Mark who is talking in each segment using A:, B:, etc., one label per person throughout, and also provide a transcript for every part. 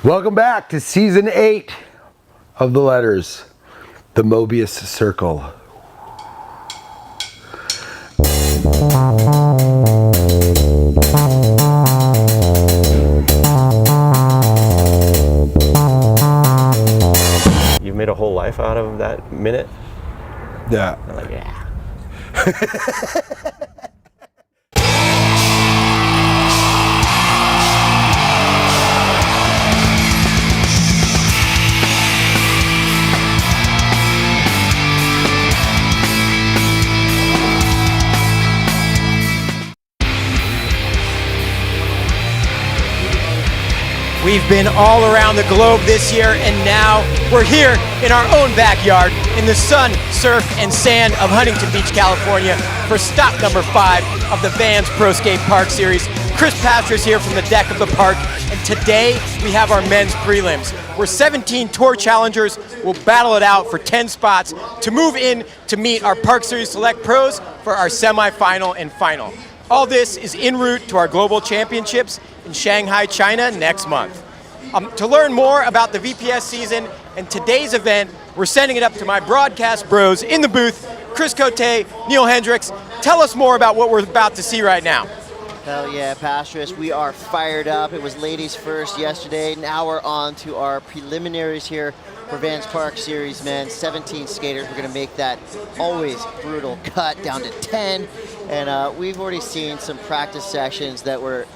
A: Welcome back to season 8 of The Letters, the Mobius Circle.
B: You've made a whole life out of that minute?
A: Yeah.
B: I'm like, yeah.
C: We've been all around the globe this year, and now we're here in our own backyard in the sun, surf, and sand of Huntington Beach, California for stop number 5 of the Vans Pro Skate Park Series. Chris Pastra's here from the deck of the park, and today we have our men's prelims, where 17 tour challengers will battle it out for 10 spots to move in to meet our Park Series Select Pros for our semifinal and final. All this is en route to our global championships in Shanghai, China next month. To learn more about the VPS season and today's event, we're sending it up to my broadcast bros in the booth, Chris Cote, Neil Hendricks. Tell us more about what we're about to see right now.
D: Hell yeah, Pastris, we are fired up. It was ladies first yesterday. Now we're on to our preliminaries here for Vans Park Series men. 17 skaters. We're gonna make that always brutal cut down to 10. And we've already seen some practice sessions that were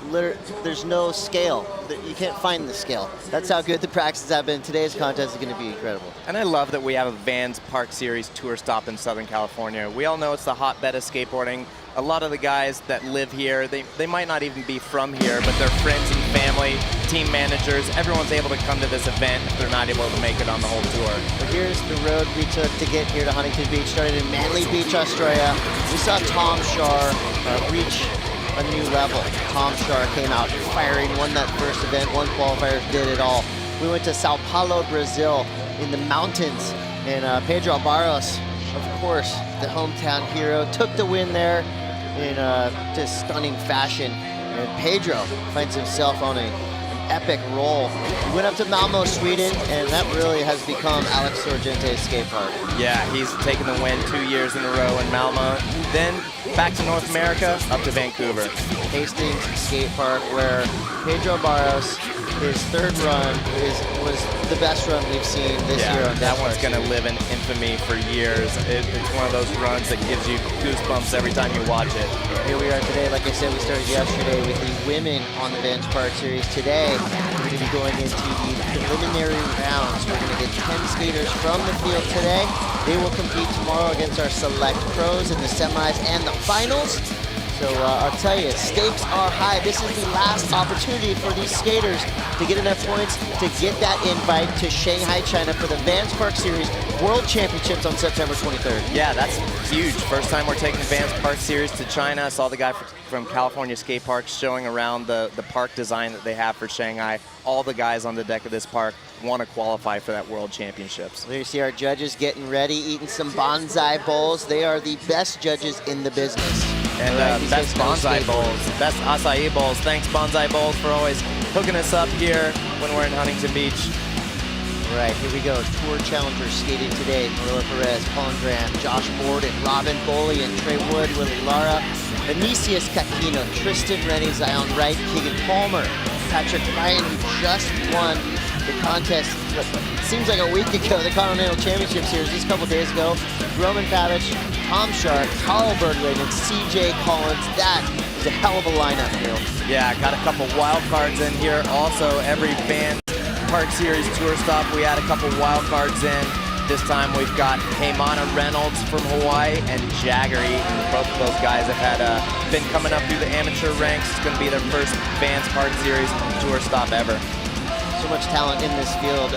D: there's no scale. You can't find the scale. That's how good the practices have been. Today's contest is gonna be incredible.
E: And I love that we have a Vans Park Series tour stop in Southern California. We all know it's the hotbed of skateboarding. A lot of the guys that live here, they might not even be from here, but their friends and family, team managers, everyone's able to come to this event if they're not able to make it on the whole tour.
D: But here's the road we took to get here to Huntington Beach. Started in Manly Beach, Australia. We saw Tom Shar reach a new level. Tom Shar came out firing, won that first event, won qualifiers, did it all. We went to Sao Paulo, Brazil, in the mountains, and Pedro Barros, of course, the hometown hero, took the win there in just stunning fashion. And Pedro finds himself on an epic roll. He went up to Malmo, Sweden, and that really has become Alex Sorgente's skate park.
E: Yeah, he's taken the win 2 years in a row in Malmo. Then back to North America, up to Vancouver.
D: Hastings Skate Park, where Pedro Barros, his third run was the best run we've seen this year on
E: that one's going to live in infamy for years. It's one of those runs that gives you goosebumps every time you watch it.
D: Here we are today. Like I said, we started yesterday with the women on the Vans Park Series. Today, we're going to be going into the preliminary rounds. We're going to get 10 skaters from the field today. They will compete tomorrow against our select pros in the semis and the finals. So I'll tell you, stakes are high. This is the last opportunity for these skaters to get enough points to get that invite to Shanghai, China for the Vans Park Series World Championships on September 23rd.
E: Yeah, that's huge. First time we're taking the Vans Park Series to China. I saw the guy from California Skate Park showing around the park design that they have for Shanghai. All the guys on the deck of this park want to qualify for that World Championships.
D: There you see our judges getting ready, eating some bonsai bowls. They are the best judges in the business.
E: And best bonsai bowls, best acai bowls. Thanks Bonsai Bowls for always hooking us up here when we're in Huntington Beach.
D: All right, here we go. Tour challengers skating today. Marilla Perez, Colin Graham, Josh Borden, Robin Boley, and Trey Wood, Willie Lara, Vinicius Kakino, Tristan Rennie, Zion Wright, Keegan Palmer, Patrick Ryan, who just won the contest, it seems like a week ago, the Continental Championship Series, just a couple days ago. Roman Pavich, Tom Sharp, Carl Berglund, and CJ Collins. That is a hell of a lineup, Neil.
E: Yeah, got a couple wild cards in here. Also, every Vans Park Series tour stop, we had a couple wild cards in. This time we've got Heymana Reynolds from Hawaii and Jagger Eaton. Both of those guys have had been coming up through the amateur ranks. It's going to be their first Vans Park Series tour stop ever.
D: So much talent in this field.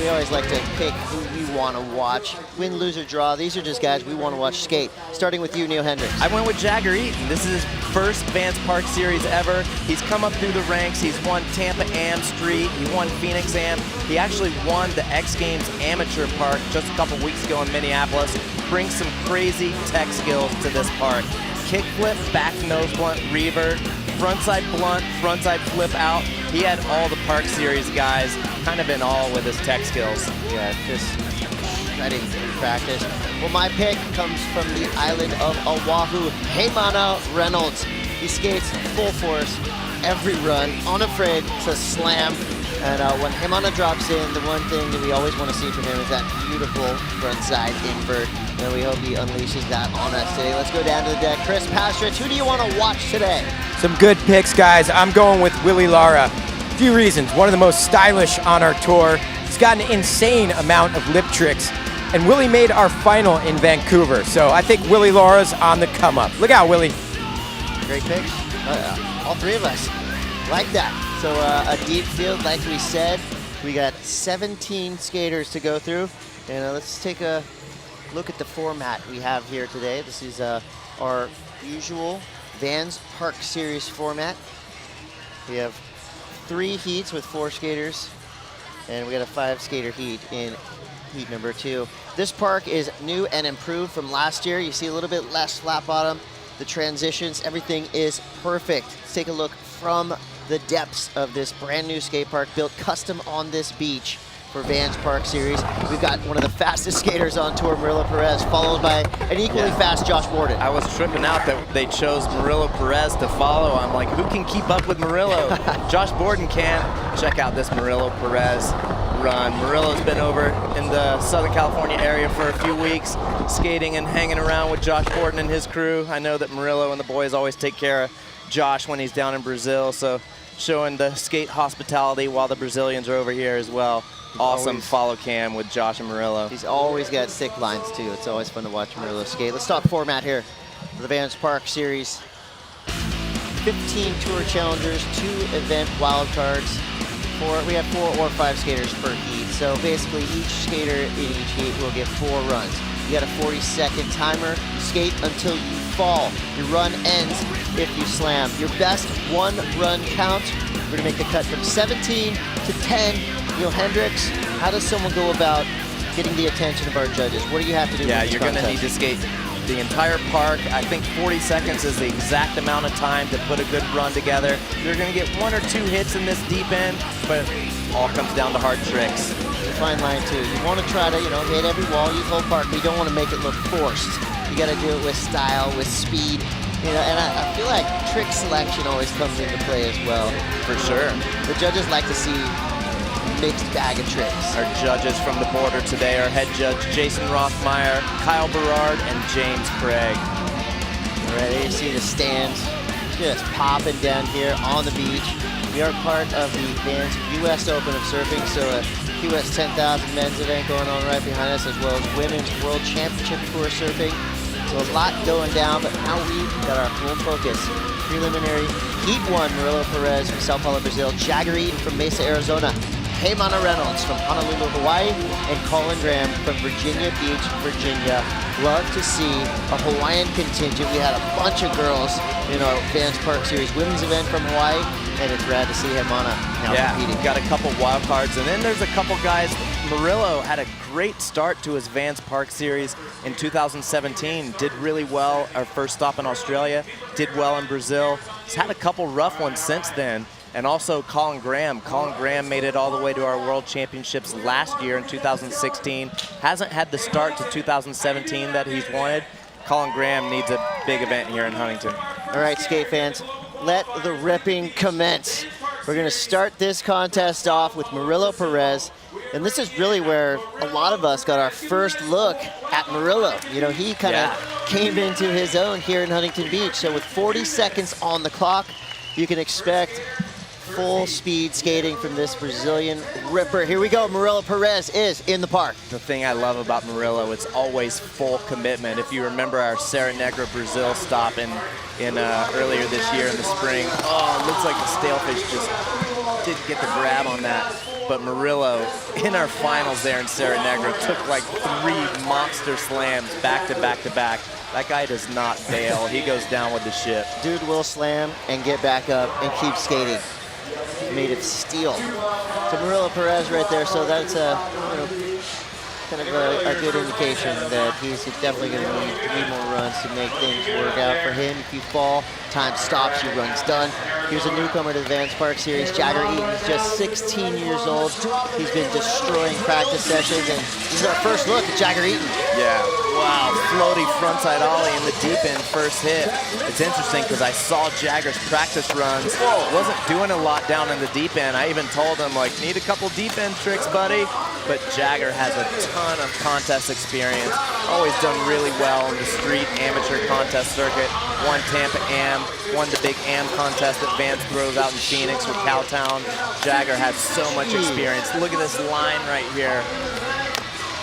D: We always like to pick who we want to watch. Win, lose, or draw. These are just guys we want to watch skate. Starting with you, Neil Hendricks.
E: I went with Jagger Eaton. This is his first Vans Park Series ever. He's come up through the ranks. He's won Tampa Am Street. He won Phoenix Am. He actually won the X Games Amateur Park just a couple weeks ago in Minneapolis. Brings some crazy tech skills to this park. Kickflip, back nose blunt, reaver. frontside blunt, frontside flip out. He had all the Park Series guys kind of in awe with his tech skills.
D: Yeah, just shredding in practice. Well, my pick comes from the island of Oahu, Heimana Reynolds. He skates full force every run, unafraid to slam. And when Heimana drops in, the one thing that we always want to see from him is that beautiful frontside invert. And we hope he unleashes that on us today. Let's go down to the deck. Chris Pastritz, who do you want to watch today?
C: Some good picks, guys. I'm going with Willie Lara. A few reasons. One of the most stylish on our tour. He's got an insane amount of lip tricks. And Willie made our final in Vancouver. So I think Willie Lara's on the come up. Look out, Willie.
D: Great picks. All three of us like that. So a deep field, like we said. We got 17 skaters to go through. And let's take a look at the format we have here today. This is our usual Vans Park Series format. We have 3 heats with 4 skaters, and we got a 5 skater heat in heat number 2. This park is new and improved from last year. You see a little bit less flat bottom. The transitions, everything is perfect. Let's take a look from the depths of this brand new skate park built custom on this beach for Vans Park Series. We've got one of the fastest skaters on tour, Murillo Perez, followed by an equally fast Josh Borden.
E: I was tripping out that they chose Murillo Perez to follow. I'm like, who can keep up with Murillo? Josh Borden can. Check out this Murillo Perez run. Murillo's been over in the Southern California area for a few weeks, skating and hanging around with Josh Borden and his crew. I know that Murillo and the boys always take care of Josh when he's down in Brazil, so showing the skate hospitality while the Brazilians are over here as well. Awesome follow cam with Josh and Murillo.
D: He's always got sick lines too. It's always fun to watch Murillo skate. Let's talk format here for the Vans Park Series. 15 tour challengers, 2 event wildcards. We have 4 or 5 skaters per heat. So basically each skater in each heat will get 4 runs. You got a 40-second timer. You skate until you fall. Your run ends if you slam. Your best 1 run count. We're gonna make the cut from 17 to 10. Neil Hendricks, how does someone go about getting the attention of our judges? What do you have to do?
E: Yeah, you're going to need to skate the entire park. I think 40 seconds is the exact amount of time to put a good run together. You're going to get 1 or 2 hits in this deep end, but it all comes down to hard tricks.
D: It's a fine line too. You want to try to, hit every wall, use whole park, but you don't want to make it look forced. You got to do it with style, with speed. And I feel like trick selection always comes into play as well.
E: For sure.
D: The judges like to see mixed bag of tricks.
E: Our judges from the border today are head judge Jason Rothmeyer, Kyle Berard, and James Craig.
D: All right, there you see the stands just popping down here on the beach. We are part of the Vans U.S. Open of Surfing, so a U.S. 10,000 men's event going on right behind us, as well as Women's World Championship Tour Surfing. So a lot going down, but now we've got our full focus. Preliminary Heat 1, Murillo Perez from Sao Paulo, Brazil, Jagger Eaton from Mesa, Arizona, Heimana Reynolds from Honolulu, Hawaii, and Colin Graham from Virginia Beach, Virginia. Love to see a Hawaiian contingent. We had a bunch of girls in our Vans Park Series women's event from Hawaii, and it's rad to see Heimana now competing.
E: Got a couple wild cards, and then there's a couple guys. Murillo had a great start to his Vans Park Series in 2017. Did really well our first stop in Australia, did well in Brazil. He's had a couple rough ones since then. And also Colin Graham. Colin Graham made it all the way to our World Championships last year in 2016. Hasn't had the start to 2017 that he's wanted. Colin Graham needs a big event here in Huntington.
D: All right, skate fans, let the ripping commence. We're gonna start this contest off with Murillo Perez. And this is really where a lot of us got our first look at Murillo. He kind of came into his own here in Huntington Beach. So with 40 seconds on the clock, you can expect full speed skating from this Brazilian ripper. Here we go, Murillo Perez is in the park.
E: The thing I love about Murillo, it's always full commitment. If you remember our Serra Negra, Brazil stop in earlier this year in the spring, it looks like the Stalefish just didn't get the grab on that. But Murillo, in our finals there in Serra Negra, took like 3 monster slams back to back to back. That guy does not fail. He goes down with the ship.
D: Dude will slam and get back up and keep skating. Made of steel. So Murillo Perez right there. So that's kind of a good indication that he's definitely going to need 3 more runs to make things work out for him. If you fall, time stops you, run's done. Here's a newcomer to the Vans Park Series, Jagger Eaton. He's just 16 years old. He's been destroying practice sessions, and this is our first look at Jagger Eaton.
E: Yeah, wow, floaty frontside ollie in the deep end first hit. It's interesting because I saw Jagger's practice runs. Wasn't doing a lot down in the deep end. I even told him, like, need a couple deep end tricks, buddy. But Jagger has a ton of contest experience. Always done really well in the street amateur contest circuit. Won Tampa Am, won the big Am contest that Vance throws out in Phoenix with Cowtown. Jagger has so much experience. Look at this line right here.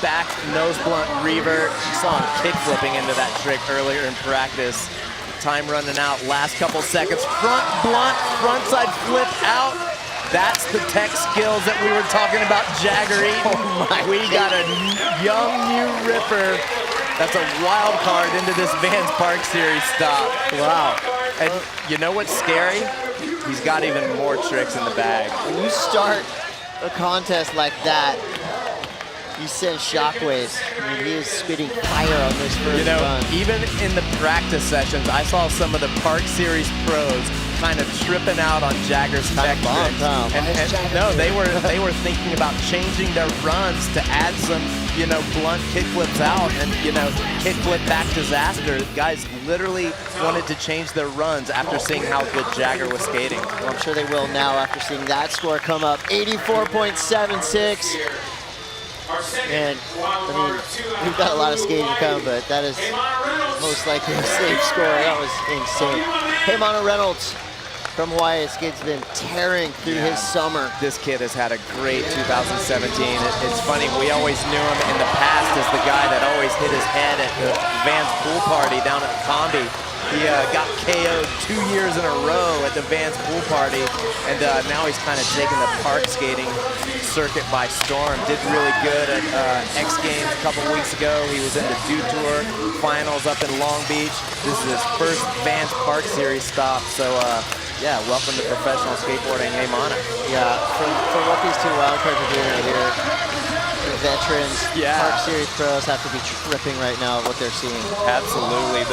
E: Back nose blunt revert. Saw him kick flipping into that trick earlier in practice. Time running out, last couple seconds. Front blunt, frontside flip out. That's the tech skills that we were talking about, Jagger Eaton. We got a young new ripper. That's a wild card into this Vans Park Series stop. Wow. And you know what's scary? He's got even more tricks in the bag.
D: When you start a contest like that, you send shockwaves. I mean, he is spitting fire on this first run.
E: Even in the practice sessions, I saw some of the Park Series pros kind of tripping out on Jagger's tech tricks. And no, they were thinking about changing their runs to add some, blunt kickflips out and, kickflip back disaster. Guys literally wanted to change their runs after seeing how good Jagger was skating.
D: Well, I'm sure they will now after seeing that score come up, 84.76. And I mean, we've got a lot of skating to come, but that is most likely a safe score. That was insane. Heimana Reynolds from Hawaii. This kid's been tearing through his summer.
E: This kid has had a great 2017. It's funny, we always knew him in the past as the guy that always hit his head at the Vans pool party down at the Combi. He got KO'd 2 years in a row at the Vans pool party, and now he's kind of taking the park skating circuit by storm. Did really good at X Games a couple weeks ago. He was in the Dew Tour finals up in Long Beach. This is his first Vans Park Series stop, so yeah, welcome to professional skateboarding, Heimana.
D: Yeah, for what these 2 wildcards are doing right here, the veterans, Park Series pros have to be tripping right now at what they're seeing.
E: Absolutely.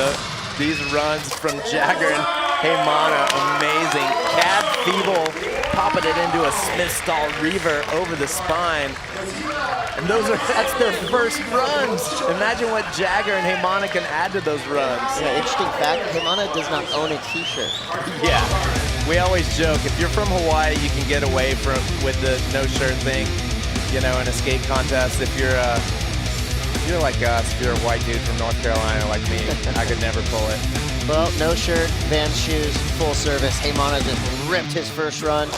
E: These runs from Jagger and Heimana, amazing. Cad Feeble popping it into a Smith-style reaver over the spine. And that's their first runs. Imagine what Jagger and Heimana can add to those runs.
D: Yeah, interesting fact, Heimana does not own a t-shirt.
E: Yeah, we always joke, if you're from Hawaii, you can get away with the no-shirt thing, in a skate contest. If you're like us, if you're a white dude from North Carolina like me, I could never pull it.
D: Well, no shirt, Vans shoes, full service. Heimana just ripped his first run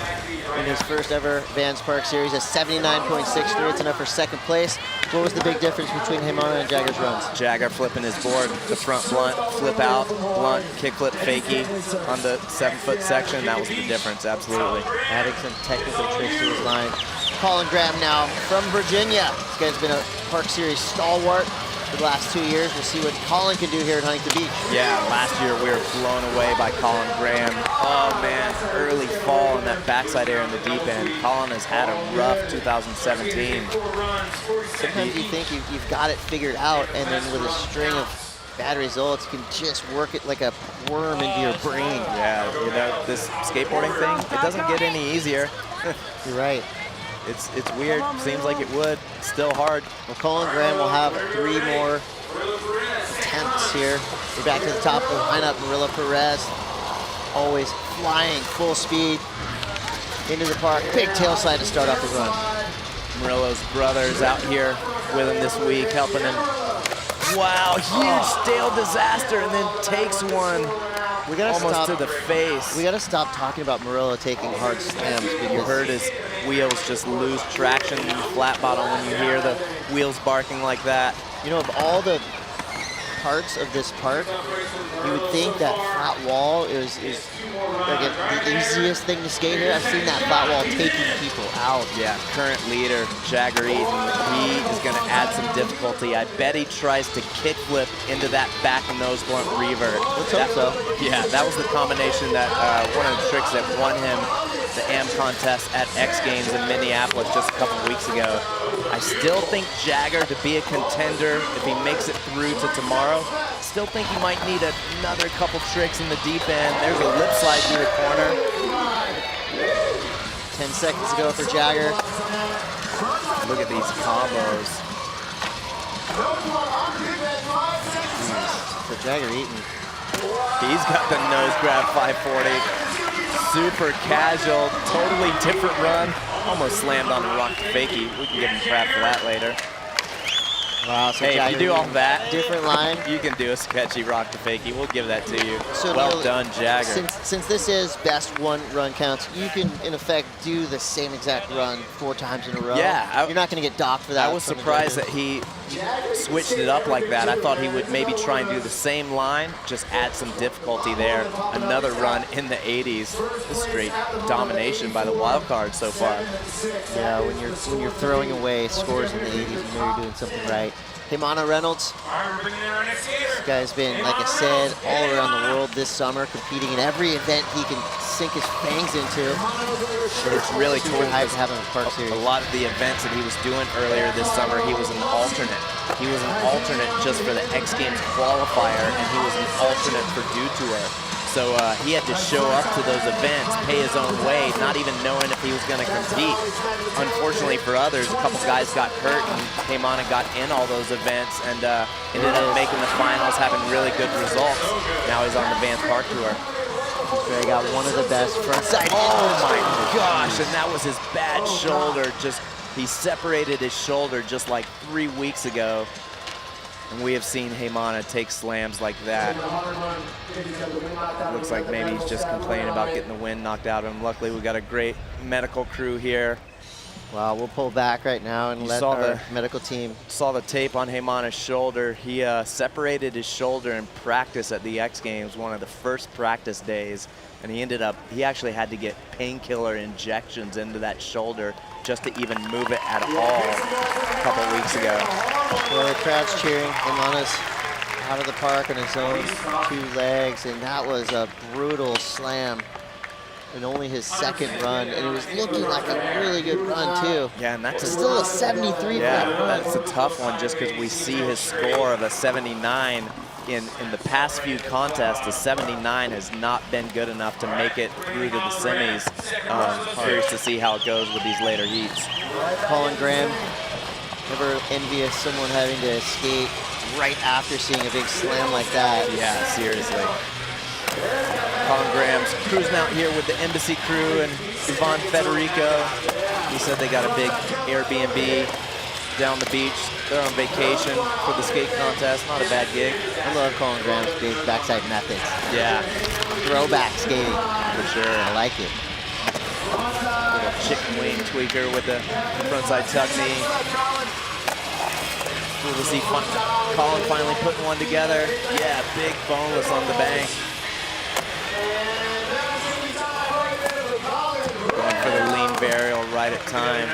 D: in his first ever Vans Park Series, a 79.63. It's enough for second place. What was the big difference between Heimana and Jagger's runs?
E: Jagger flipping his board, the front blunt, flip out, blunt, kickflip, fakie on the 7-foot section. That was the difference, absolutely.
D: Adding some technical tricks to his line. Colin Graham now from Virginia. This guy's been a Park Series stalwart for the last 2 years. We'll see what Colin can do here at Huntington Beach.
E: Yeah, last year we were blown away by Colin Graham. Oh man, early fall in that backside air in the deep end. Colin has had a rough 2017.
D: Sometimes you think you've got it figured out, and then with a string of bad results, you can just work it like a worm into your brain.
E: Yeah, this skateboarding thing, it doesn't get any easier.
D: You're right.
E: It's weird. Seems like it would. Still hard.
D: Well, Colin Graham will have 3 more attempts here. We're back to the top of the lineup. Marilla Perez, always flying full speed into the park. Big tail slide to start off the run.
E: Murillo's brother's out here with him this week, helping him. Wow, huge stale disaster, and then takes one.
D: We gotta
E: almost
D: stop,
E: to the face.
D: We gotta stop talking about Murillo taking hard slams.
E: You heard his wheels just lose traction in the flat bottom when you hear the wheels barking like that.
D: Of all the parts of this park, you would think that flat wall is like the easiest thing to skate here. I've seen that flat wall taking people out.
E: Yeah, current leader, Jagger Eaton, he is going to add some difficulty. I bet he tries to kickflip into that back nose blunt revert.
D: Let's hope so.
E: Yeah, that was the combination that one of the tricks that won him the AM contest at X Games in Minneapolis just a couple weeks ago. I still think Jagger to be a contender, if he makes it through to tomorrow, still think he might need another couple tricks in the deep end. There's a lip slide through the corner.
D: 10 seconds to go for Jagger.
E: Look at these combos.
D: For Jagger Eaton.
E: He's got the nose grab 540. Super casual, totally different run. Almost slammed on the rock to fakie. We can give him crap for that later.
D: Wow, so
E: Hey,
D: Jagger
E: if you do all
D: Eaton,
E: that,
D: different line.
E: you can do a sketchy rock to fakie. We'll give that to you.
D: So
E: well
D: Neil,
E: done, Jagger.
D: Since this is best one run counts, you can in effect do the same exact run 4 times in a row.
E: Yeah,
D: you're not going to get docked for that.
E: I was
D: from the
E: surprised that
D: judges.
E: he switched it up like that. I thought he would maybe try and do the same line, just add some difficulty there. Another run in the 80s. This straight domination by the wild card so far.
D: Yeah, when you're throwing away scores in the 80s, you know you're doing something right. Himana Reynolds, this guy's been, like I said, all around the world this summer, competing in every event he can sink his fangs into.
E: It's really cool.
D: Super hyped to have him in the Park Series.
E: A lot of the events that he was doing earlier this summer, he was an alternate. He was an alternate just for the X Games qualifier, and he was an alternate for Dew Tour. So he had to show up to those events, pay his own way, not even knowing if he was going to compete. Unfortunately for others, a couple guys got hurt and came on and got in all those events and ended up making the finals, having really good results. Now he's on the Vans Park Tour.
D: He got one of the best frontside.
E: Oh my gosh, and that was his bad shoulder. He separated his shoulder just like 3 weeks ago. And we have seen Himana take slams like that. Looks like maybe he's just complaining about getting the wind knocked out of him. Luckily, we got a great medical crew here.
D: Wow, we'll pull back right now and let our medical team.
E: Saw the tape on Himana's shoulder. He separated his shoulder in practice at the X Games, one of the first practice days. And he actually had to get painkiller injections into that shoulder just to even move it at all a couple weeks ago.
D: Well, the crowd's cheering. Himana's out of the park on his own 2 legs, and that was a brutal slam. And only his second run, and it was looking like a really good run too.
E: Yeah, and that's
D: still a 73.
E: Yeah, that's a tough one just because we see his score of a 79 in the past few contests. The 79 has not been good enough to make it through to the semis. Curious to see how it goes with these later heats.
D: Colin Graham, never envious someone having to skate right after seeing a big slam like that.
E: Yeah, seriously. Colin Graham's cruising out here with the embassy crew and Yvonne Federico. He said they got a big Airbnb down the beach. They're on vacation for the skate contest. Not a bad gig.
D: I love Colin Graham's big backside methods.
E: Yeah.
D: Throwback skating.
E: For sure.
D: I like it.
E: Little chicken wing tweaker with the frontside tuck knee. Cool to see Colin finally putting one together. Yeah, big boneless on the bank. Going for the lean burial right at time.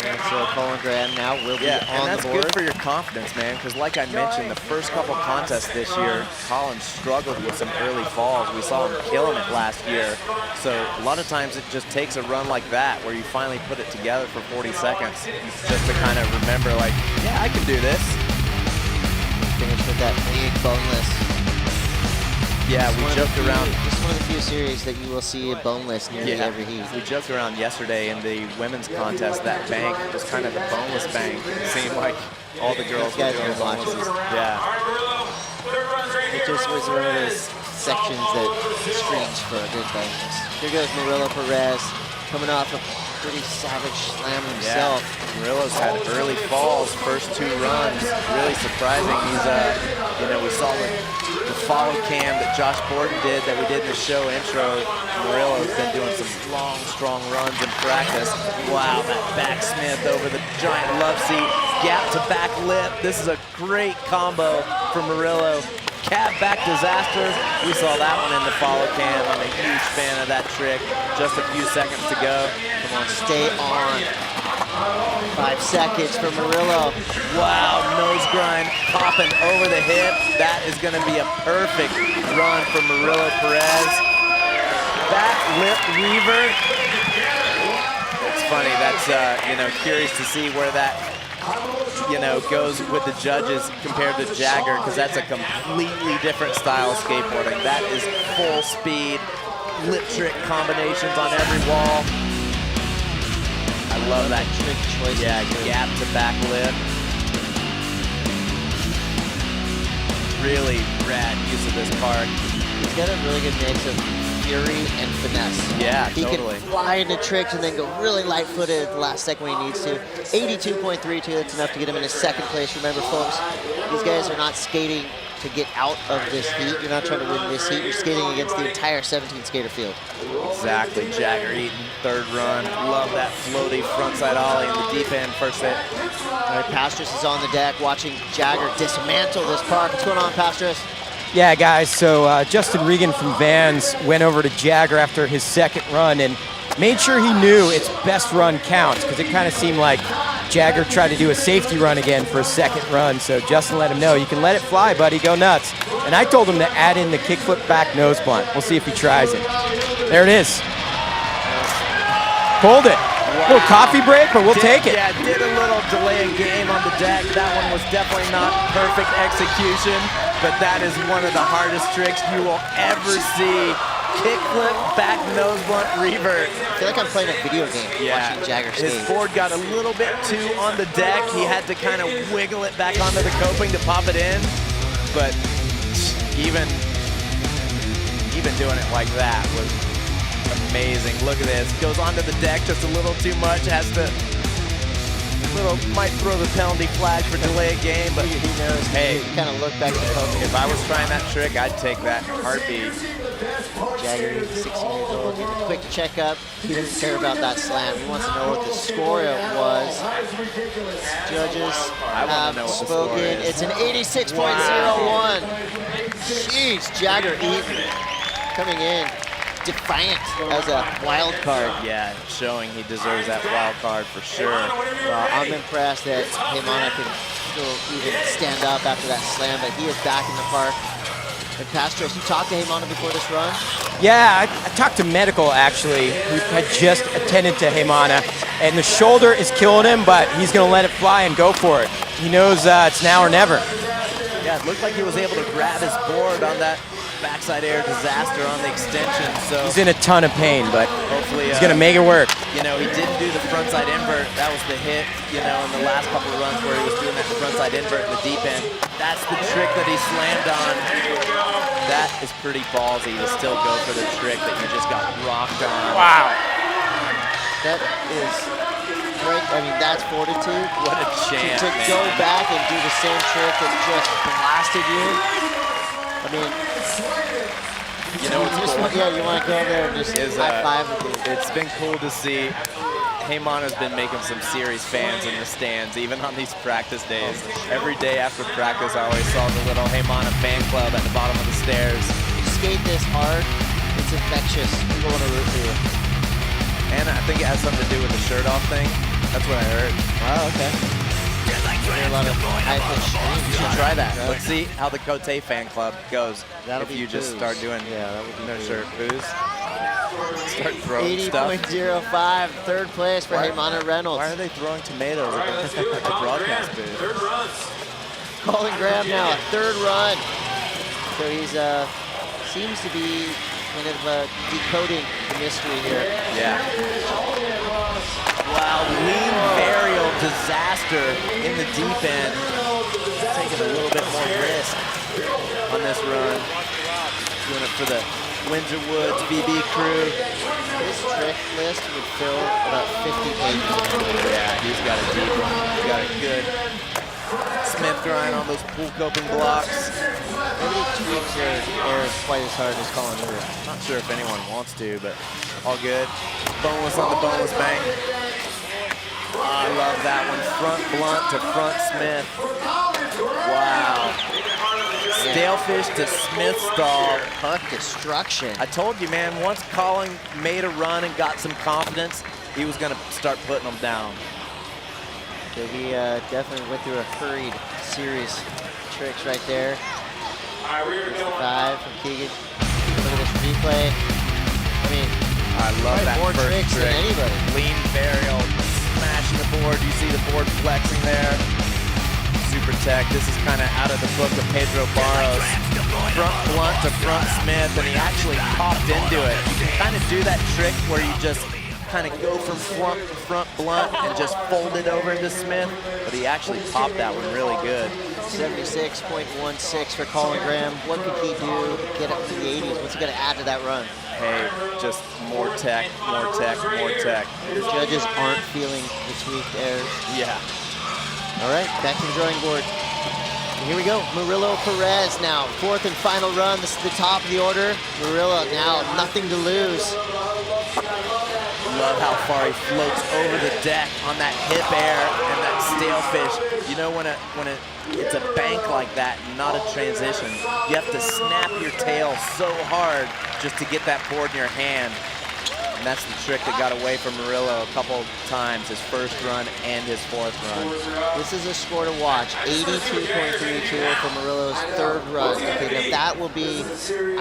D: And so Colin Graham now will be
E: and
D: on
E: that's
D: the board.
E: good for your confidence, man, because like I mentioned, the first couple contests this year, Colin struggled with some early falls. We saw him killing it last year. So a lot of times it just takes a run like that where you finally put it together for 40 seconds just to kind of remember, like, yeah, I can do this.
D: Finish with that big boneless.
E: Yeah, we joked around.
D: Just one of the few series that you will see a boneless nearly every heat.
E: We joked around yesterday in the women's contest. That bank was kind of the boneless bank. It seemed like all the girls were doing bonelesses. Yeah.
D: It just was one of those sections that screams for a good boneless. Here goes Murillo Perez, coming off a pretty savage slam himself.
E: Yeah. Murillo's had early falls, first 2 runs. Really surprising. He's, we saw the follow cam that Josh Borden did that we did in the show intro. Murillo's been doing some long, strong runs in practice. Wow, that backsmith over the giant love seat, gap to back lip. This is a great combo for Murillo. Cab back disaster. We saw that one in the follow cam. I'm a huge fan of that trick. Just a few seconds to go.
D: Come on, stay on. 5 seconds for Murillo.
E: Wow, nose grind popping over the hip. That is going to be a perfect run for Murillo Perez. Back lip reaver. funny. That's, curious to see where that, goes with the judges compared to Jagger, because that's a completely different style of skateboarding. That is full speed, lip trick combinations on every wall. I love that
D: trick choice.
E: Yeah, gap to back lip. Really rad use of this park.
D: He's got a really good mix of fury and finesse.
E: Yeah,
D: he
E: totally.
D: can fly into tricks and then go really light-footed at the last second when he needs to. 82.32, that's enough to get him in his second place. Remember, folks, these guys are not skating to get out of this heat. You're not trying to win this heat. You're skating against the entire 17-skater field.
E: Exactly. Jagger Eaton, third run. Love that floaty frontside ollie in the deep end first hit.
D: All right, Pastras is on the deck watching Jagger dismantle this park. What's going on, Pastras?
C: Yeah, guys, so Justin Regan from Vans went over to Jagger after his second run and made sure he knew its best run counts, because it kind of seemed like Jagger tried to do a safety run again for a second run. So Justin let him know, you can let it fly, buddy, go nuts. And I told him to add in the kickflip back nose blunt. We'll see if he tries it. There it is. Pulled it. A little coffee break, but we'll take it.
E: Yeah, did a little delay in game on the deck. That one was definitely not perfect execution, but that is one of the hardest tricks you will ever see. Kickflip, back nose blunt, revert.
D: I feel like I'm playing a video game watching Jagger skate.
E: His board got a little bit too on the deck. He had to kind of wiggle it back onto the coping to pop it in, but even doing it like that was amazing. Look at this. Goes onto the deck just a little too much. Might throw the penalty flag for delay of game, but
D: He knows.
E: hey,
D: He kind of looked back at the coping.
E: if I was trying that trick, I'd take that heartbeat.
D: Jagger, 16 years old, getting a quick checkup. He doesn't care about that slam. He wants to know what the score was. Judges have
E: know what the score
D: spoken.
E: is.
D: It's an 86.01. Jeez, Jagger Eaton coming in defiant as a wild card.
E: Yeah, showing he deserves that wild card for sure.
D: Well, I'm impressed that Heymana can still even stand up after that slam, but he is back in the park. And Pastras, you talked to Heymana before this run?
C: Yeah, I talked to Medical, actually, who had just attended to Heymana, and the shoulder is killing him, but he's going to let it fly and go for it. He knows it's now or never.
E: Yeah, it looked like he was able to grab his board on that backside air disaster on the extension, so
C: He's in a ton of pain, but
E: hopefully
C: he's going to make it work.
E: he didn't do the frontside invert. That was the hit, in the last couple of runs where he was doing that frontside invert in the deep end. That's the trick that he slammed on. That is pretty ballsy to still go for the trick that you just got rocked on.
C: Wow.
D: That is great. I mean, that's fortitude.
E: What a champ,
D: To
E: man.
D: go back and do the same trick that just blasted you. I mean,
E: You know what's cool?
D: yeah, you want to go over there and just high five with the
E: It's been cool to see. Heymana's been making some serious fans in the stands, even on these practice days. Every day after practice, I always saw the little Heymana fan club at the bottom of the stairs.
D: You skate this hard, it's infectious. People want to root for you.
E: And I think it has something to do with the shirt off thing. That's what I heard.
D: Oh, okay. There are a lot of high-pitched screams.
E: You should try that. Let's see how the Cote fan club goes.
D: That'll
E: if
D: be
E: you just
D: booze.
E: start doing
D: Yeah, that would be
E: no
D: booze.
E: shirt booze. Start throwing stuff.
D: 80.05, third place for Heymana Reynolds.
E: Why are they throwing tomatoes at the broadcast booth?
D: Colin Graham now, a third run. So he's seems to be kind of decoding the mystery here.
E: Yeah. Wow, lean burial disaster in the deep end. Taking a little bit more risk on this run. Doing it for the Windsor Woods BB crew.
D: This trick list would fill about 50 pages.
E: Yeah, he's got a deep one. He's got a good Smith grind on those pool coping blocks.
D: Nobody tweaks their air quite as hard as Colin Graham.
E: Not sure if anyone wants to, but all good. Boneless on the boneless bank. Oh, I love that one. Front blunt to front Smith. Wow. Stalefish to Smith stall.
D: Park destruction.
E: I told you, man, once Colin made a run and got some confidence, he was going to start putting them down.
D: So he definitely went through a hurried series of tricks right there. 5 from Keegan. Look at this replay. I mean,
E: I love that
D: more
E: first
D: tricks
E: trick.
D: than anybody.
E: Lean burial, smashing the board. You see the board flexing there. Super tech. This is kind of out of the book of Pedro Barros. Front blunt to front Smith, and he actually popped into it. You can kind of do that trick where you just kind of go from front blunt and just fold it over into Smith, but he actually popped that one really good.
D: 76.16 for Colin Graham. What could he do to get up to the 80s? What's he going to add to that run?
E: Hey, just more tech, more tech, more tech.
D: The judges aren't feeling the tweaked airs.
E: Yeah.
D: All right, back to the drawing board. And here we go, Murillo Perez now. Fourth and final run. This is the top of the order. Murillo now, nothing to lose.
E: Love how far he floats over the deck on that hip air and that stale fish. You know, when it's a bank like that, not a transition, you have to snap your tail so hard just to get that board in your hand. And that's the trick that got away from Murillo a couple times, his first run and his fourth run.
D: This is a score to watch, 82.32 for Murillo's third run. Okay, now that will be,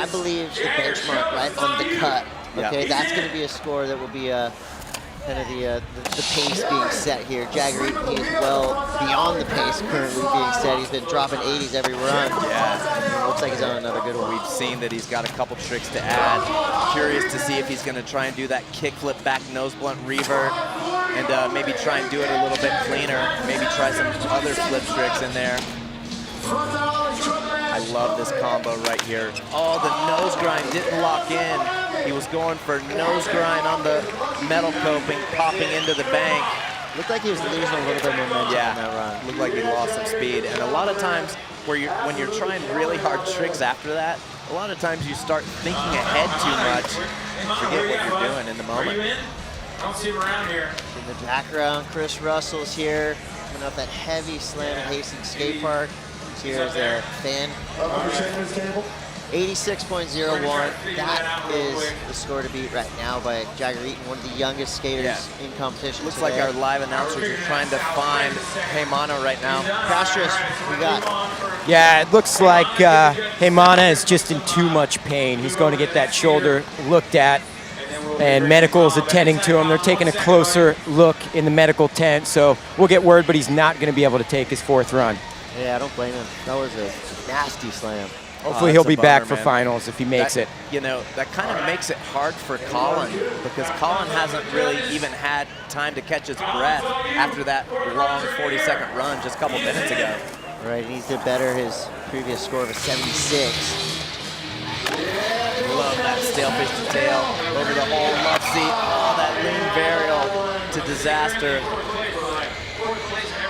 D: I believe, the benchmark, right, on the cut. Okay, that's going to be a score that will be kind of the pace being set here. Jagger Eaton, he is well beyond the pace currently being set. He's been dropping 80s every run.
E: Yeah.
D: Looks like he's on another good one.
E: We've seen that he's got a couple tricks to add. Curious to see if he's going to try and do that kickflip back nose blunt revert and maybe try and do it a little bit cleaner. Maybe try some other flip tricks in there. I love this combo right here. Oh, the nose grind didn't lock in. He was going for nose grind on the metal coping, popping into the bank.
D: Looked like he was losing a little bit of momentum on that run.
E: Looked like he lost some speed. And a lot of times when you're trying really hard tricks after that, a lot of times you start thinking ahead too much and forget what you're doing in the moment.
F: I don't see him around here.
D: In the background, Chris Russell's here, coming off that heavy slam at Hastings Skate Park. Here is a fan. 86.01. That is the score to beat right now by Jagger Eaton, one of the youngest skaters in competition.
E: Looks
D: today.
E: like our live announcers are trying to find Heymano right now.
D: Castros, we got.
C: Yeah, it looks like Heymana is just in too much pain. He's going to get that shoulder looked at, and medical is attending to him. They're taking a closer look in the medical tent, so we'll get word, but he's not going to be able to take his fourth run.
D: Yeah, I don't blame him. That was a nasty slam.
C: Hopefully he'll be back for finals if he makes it.
E: You know, that kind of makes it hard for Colin because Colin hasn't really even had time to catch his breath after that long 40-second run just a couple minutes ago.
D: Right, he needs to better his previous score of a 76.
E: Love that stalefish to tail over the whole love seat. Oh, that lean burial to disaster.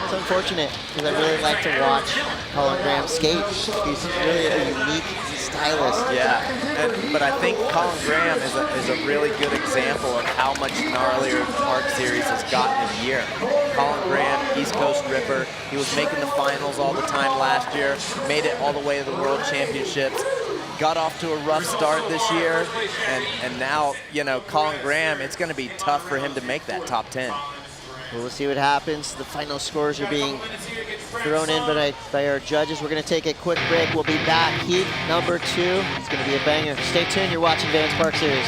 D: It's unfortunate because I really like to watch Colin Graham skate. He's really a unique stylist.
E: Yeah, but I think Colin Graham is a really good example of how much gnarlier the Park Series has gotten in a year. Colin Graham, East Coast Ripper, he was making the finals all the time last year, made it all the way to the World Championships, got off to a rough start this year, and now, you know, Colin Graham, it's going to be tough for him to make that top 10.
D: Well, we'll see what happens. The final scores are being thrown in by our judges. We're going to take a quick break. We'll be back. Heat number 2. It's going to be a banger. Stay tuned. You're watching Vans Park Series.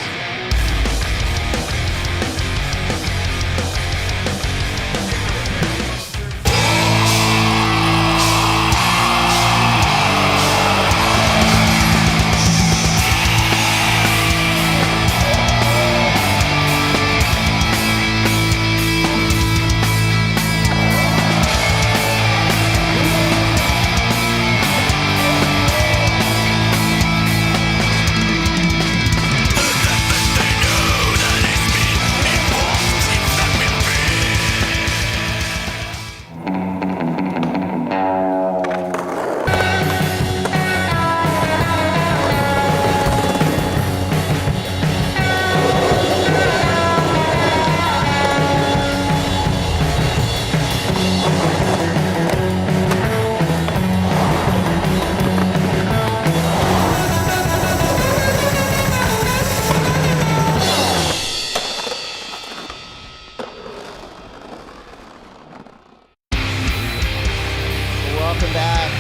D: Welcome back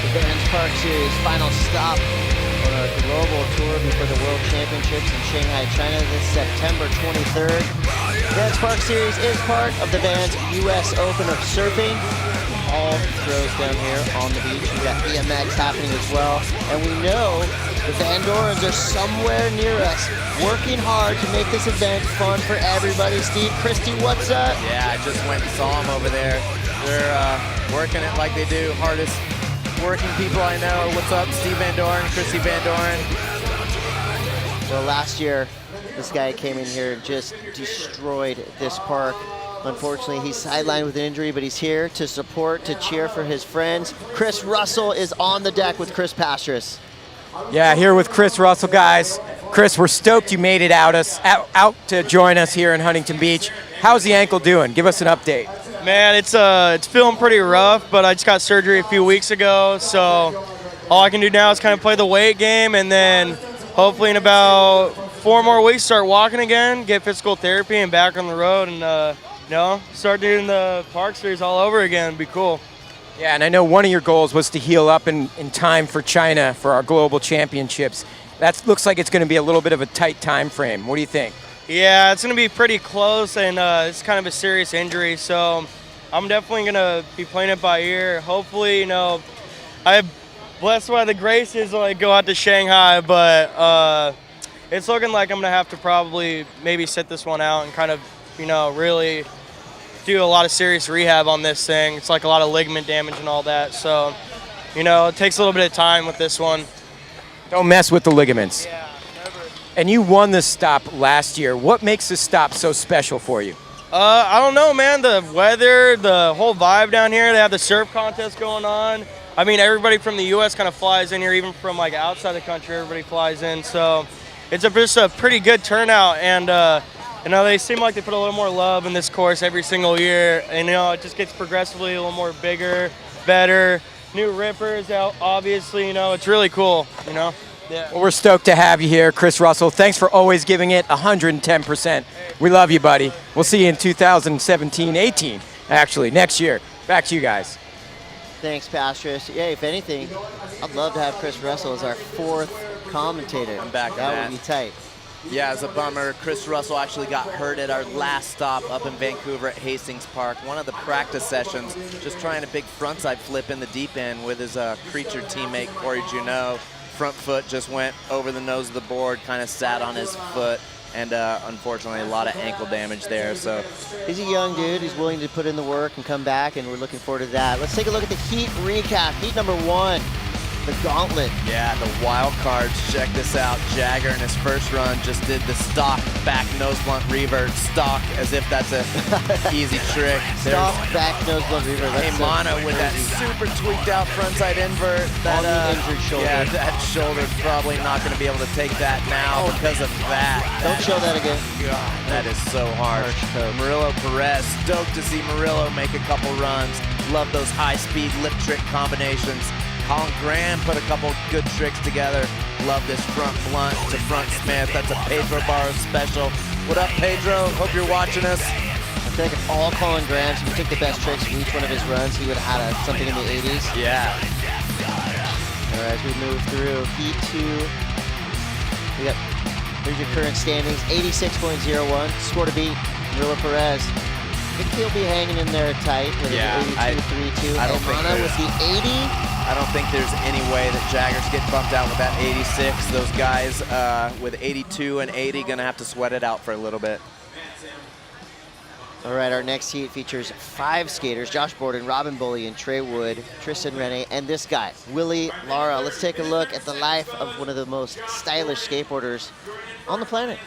D: to Vans Park Series. Final stop on a global tour before the World Championships in Shanghai, China this September 23rd. Vans Park Series is part of the Vans US Open of Surfing. All throws down here on the beach. We got BMX happening as well. And we know the Vandorans are somewhere near us, working hard to make this event fun for everybody. Steve, Christy, what's up?
E: Yeah, I just went and saw them over there. They're working it like they do. Hardest working people I know. What's up, Steve Van Doren, Christy Van Doren?
D: Well, last year, this guy came in here and just destroyed this park. Unfortunately, he's sidelined with an injury, but he's here to support, to cheer for his friends. Chris Russell is on the deck with Chris Pastris.
C: Yeah, here with Chris Russell, guys. Chris, we're stoked you made it out to join us here in Huntington Beach. How's the ankle doing? Give us an update.
G: Man, it's feeling pretty rough, but I just got surgery a few weeks ago, so all I can do now is kind of play the weight game, and then hopefully in about 4 more weeks start walking again, get physical therapy, and back on the road, and start doing the Park Series all over again. It'd be cool.
C: Yeah, and I know one of your goals was to heal up in time for China for our global championships. That looks like it's going to be a little bit of a tight time frame. What do you think?
G: Yeah, it's going to be pretty close, and it's kind of a serious injury, so I'm definitely going to be playing it by ear. Hopefully, I have blessed by the graces to go out to Shanghai, but it's looking like I'm going to have to probably maybe sit this one out and kind of, really do a lot of serious rehab on this thing. It's like a lot of ligament damage and all that, so, it takes a little bit of time with this one.
C: Don't mess with the ligaments.
G: Yeah, never.
C: And you won this stop last year. What makes this stop so special for you?
G: I don't know, man. The weather, the whole vibe down here. They have the surf contest going on. I mean, everybody from the U.S. kind of flies in here, even from outside the country. Everybody flies in, so it's just a pretty good turnout. And they seem like they put a little more love in this course every single year. And it just gets progressively a little more bigger, better. New rippers out, obviously. It's really cool. Yeah.
C: Well, we're stoked to have you here, Chris Russell. Thanks for always giving it 110%. We love you, buddy. We'll see you in 2017-18, actually, next year. Back to you guys.
D: Thanks, Pastris. Yeah, if anything, I'd love to have Chris Russell as our 4th commentator.
E: I'm back,
D: That
E: man.
D: would be tight.
E: Yeah, it's a bummer. Chris Russell actually got hurt at our last stop up in Vancouver at Hastings Park. One of the practice sessions, just trying a big frontside flip in the deep end with his creature teammate, Corey Juneau. Front foot just went over the nose of the board, kind of sat on his foot, and unfortunately a lot of ankle damage there. So
D: He's a young dude. He's willing to put in the work and come back, and we're looking forward to that. Let's take a look at the heat recap. Heat number 1. The gauntlet.
E: yeah, the wild cards. Check this out. Jagger in his first run just did the stock back nose blunt revert stock, as if that's a easy trick.
D: Stock back nose blunt revert. That's
E: Mono with that super tweaked out frontside invert. That
D: On the injured shoulder.
E: Yeah, that shoulder's probably not going to be able to take that now because of that.
D: Don't show that again.
E: God, that is so harsh. Murillo Perez, stoked to see Murillo make a couple runs. Love those high-speed lip trick combinations. Colin Graham put a couple good tricks together. Love this front blunt to front Smith. That's a Pedro Barros special. What up, Pedro? Hope you're watching us.
D: I feel like if all Colin Grahams, if we took the best tricks from each one of his runs, he would have had something in the 80s.
E: Yeah.
D: All right, as we move through Heat 2, here's your current standings. 86.01, score to beat, Murillo Perez. I think he'll be hanging in there tight with
E: Yeah,
D: an 82.32.
E: I don't think
D: Mana with the 80.
E: I don't think there's any way that Jaggers get bumped out with that 86. Those guys with 82 and 80 gonna have to sweat it out for a little bit.
D: All right, our next heat features 5 skaters: Josh Borden, Robin Bullion, Trey Wood, Tristan Rene, and this guy, Willie Lara. Let's take a look at the life of one of the most stylish skateboarders on the planet.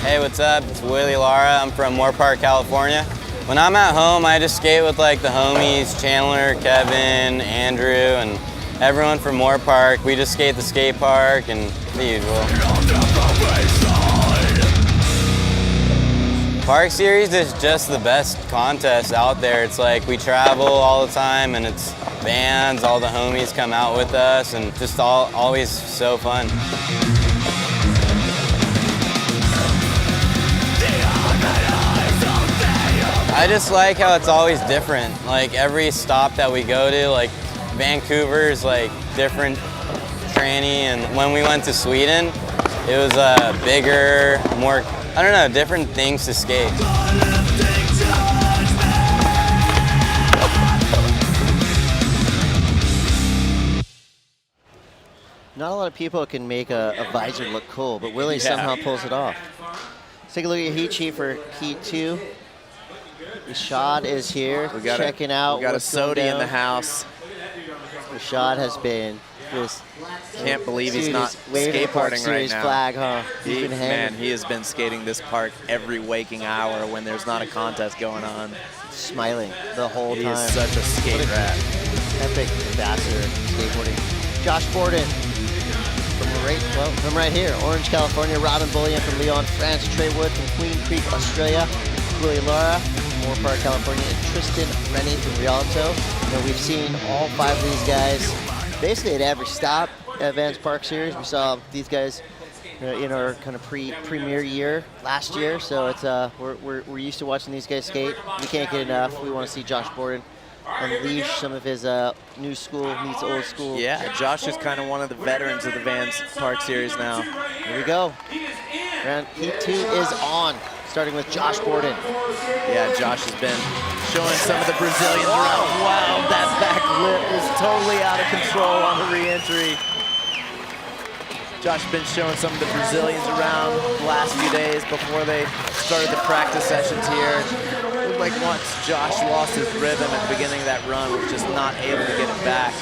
H: Hey, what's up? It's Willie Lara. I'm from Moore Park, California. When I'm at home, I just skate with like the homies, Chandler, Kevin, Andrew, and everyone from Moore Park. We just skate the skate park and the usual. Park Series is just the best contest out there. It's like we travel all the time and it's bands, all the homies come out with us and just always so fun. I just like how it's always different. Like every stop that we go to, like Vancouver's like different tranny, and when we went to Sweden, it was bigger, more, I don't know, different things to skate.
D: Not a lot of people can make a visor look cool, but Willie somehow pulls it off. Let's take a look at your heat sheet for Heat 2. Rashad is here, checking out.
E: We got a Sodi in the house.
D: Rashad has been just
E: can't believe he's not skateboarding right now.
D: Flag, huh?
E: Man, he has been skating this park every waking hour when there's not a contest going on.
D: Smiling the whole time.
E: He is such a skate rat.
D: Epic ambassador skateboarding. Josh Borden from right here, Orange, California. Robin Bullion from Lyon, France. Trey Wood from Queen Creek, Australia. Willie Lara from Moore Park, California. And Tristan Rennie from Rialto. We've seen all 5 of these guys basically at every stop at Vans Park Series. We saw these guys in our kind of premier year last year, so it's we're used to watching these guys skate. We can't get enough. We want to see Josh Borden unleash some of his new school meets old school.
E: Yeah, Josh is kind of one of the veterans of the Vans Park Series now.
D: Here we go. Round Heat 2 is on, starting with Josh Borden.
E: Yeah, Josh has been showing some of the Brazilians around. Wow, that back lip is totally out of control on the re-entry. Josh has been showing some of the Brazilians around the last few days before they started the practice sessions here. It looked like once Josh lost his rhythm at the beginning of that run, was just not able to get it back.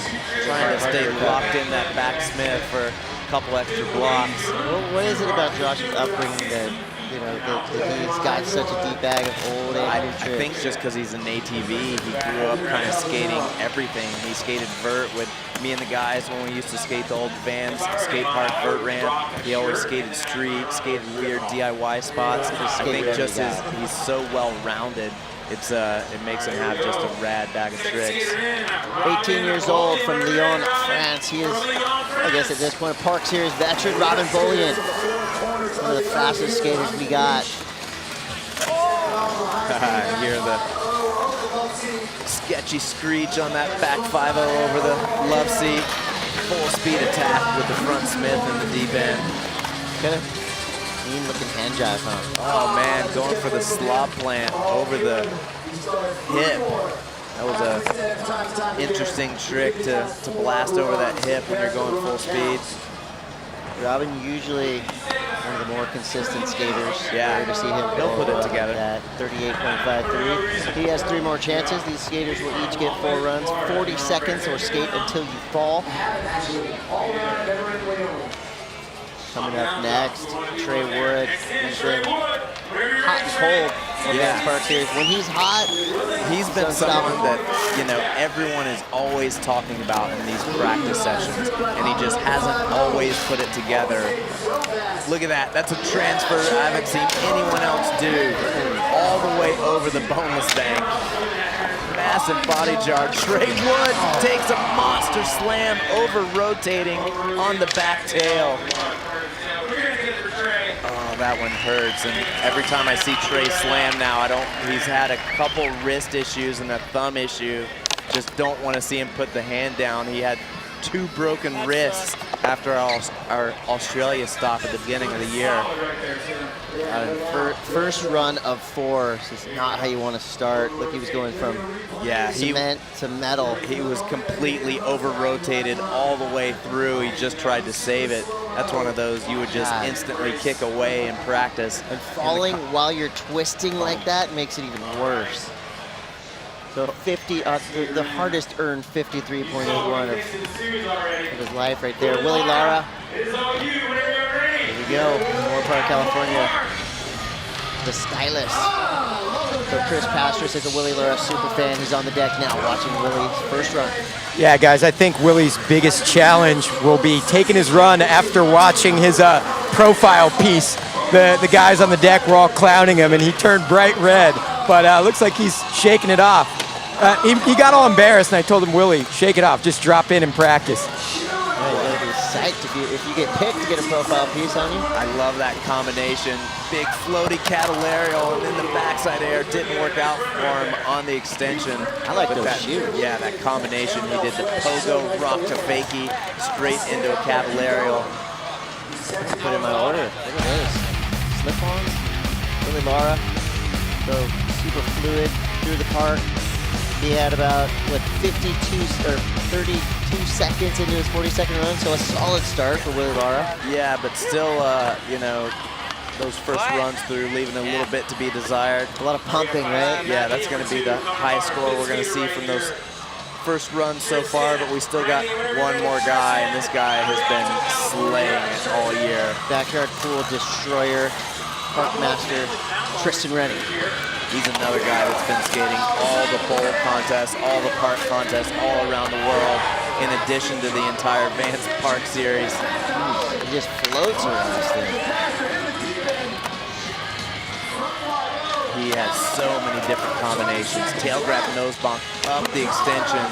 E: Trying to stay locked in that back Smith for a couple extra blocks.
D: Well, what is it about Josh's upbringing that he's got such a deep bag of old tricks?
E: I think just because he's an ATV, he grew up kind of skating everything. He skated vert with me and the guys when we used to skate the old Vans skate park vert ramp. He always skated street, skated weird DIY spots. I think just he's so well-rounded. It makes him have just a rad bag of tricks.
D: 18 years old from Lyon, France. He is, I guess at this point, a Park Series veteran. Robin Bullion, one of the fastest skaters we got.
E: Hear the sketchy screech on that back 5-0 over the love seat. Full speed attack with the front Smith in the deep end.
D: Kind of mean looking hand jive, huh?
E: Oh man, going for the slob plant over the hip. That was a interesting trick to blast over that hip when you're going full speed.
D: Robin usually one of the more consistent skaters.
E: Yeah,
D: to see him
E: he'll put it together.
D: At 38.53. He has 3 more chances. These skaters will each get 4 runs, 40 seconds, or skate until you fall. Coming up next, Trey Wood. He's been hot and cold on Vans Park Series. When he's hot,
E: he's been someone that everyone is always talking about in these practice sessions, and he just hasn't always put it together. Look at that. That's a transfer I haven't seen anyone else do. All the way over the boneless bank. Massive body jar. Trey Wood takes a monster slam over rotating on the back tail. Oh, that one hurts, and every time I see Trey slam now, he's had a couple wrist issues and a thumb issue. Just don't want to see him put the hand down. He had 2 broken wrists after our Australia stop at the beginning of the year.
D: First run of 4 is not how you want to start. Look, he was going from cement to metal.
E: He was completely over-rotated all the way through. He just tried to save it. That's one of those you would just instantly kick away in practice.
D: And falling while you're twisting like that makes it even worse. So 50, the hardest earned 53.81 of his life right there. Willie Lara. Here we go, Moore Park, California. The stylist. So Chris Pastris is a Willie Lara super fan. He's on the deck now watching Willie's first run.
C: Yeah, guys, I think Willie's biggest challenge will be taking his run after watching his profile piece. The guys on the deck were all clowning him, and he turned bright red. But looks like he's shaking it off. He got all embarrassed, and I told him, Willie, shake it off. Just drop in and practice.
D: He's psyched if you get picked to get a profile piece on you.
E: I love that combination. Big floaty Catalario, and then the backside air didn't work out for him on the extension.
D: I like
E: But
D: those
E: that,
D: shoes.
E: Yeah, that combination. He did the pogo rock to fakie straight into a Catalario.
D: Put in my order. Look at this. Slip-ons. Willie Lara. So super fluid through the park. He had about, what, 52 or 32 seconds into his 40-second run, so a solid start for Willie Lara.
E: Yeah, but still, you know, those first runs through, leaving a little bit to be desired.
D: A lot of pumping, right?
E: Yeah, that's going to be the highest score we're going to see from those first runs so far, but we still got one more guy, and this guy has been slaying it all year.
D: Backyard pool destroyer, park master, Tristan Rennie.
E: He's another guy that's been skating all the bowl contests, all the park contests, all around the world, in addition to the entire Vans Park Series.
D: He just floats around this thing.
E: He has so many different combinations. Tail grab, nose bonk, up the extension.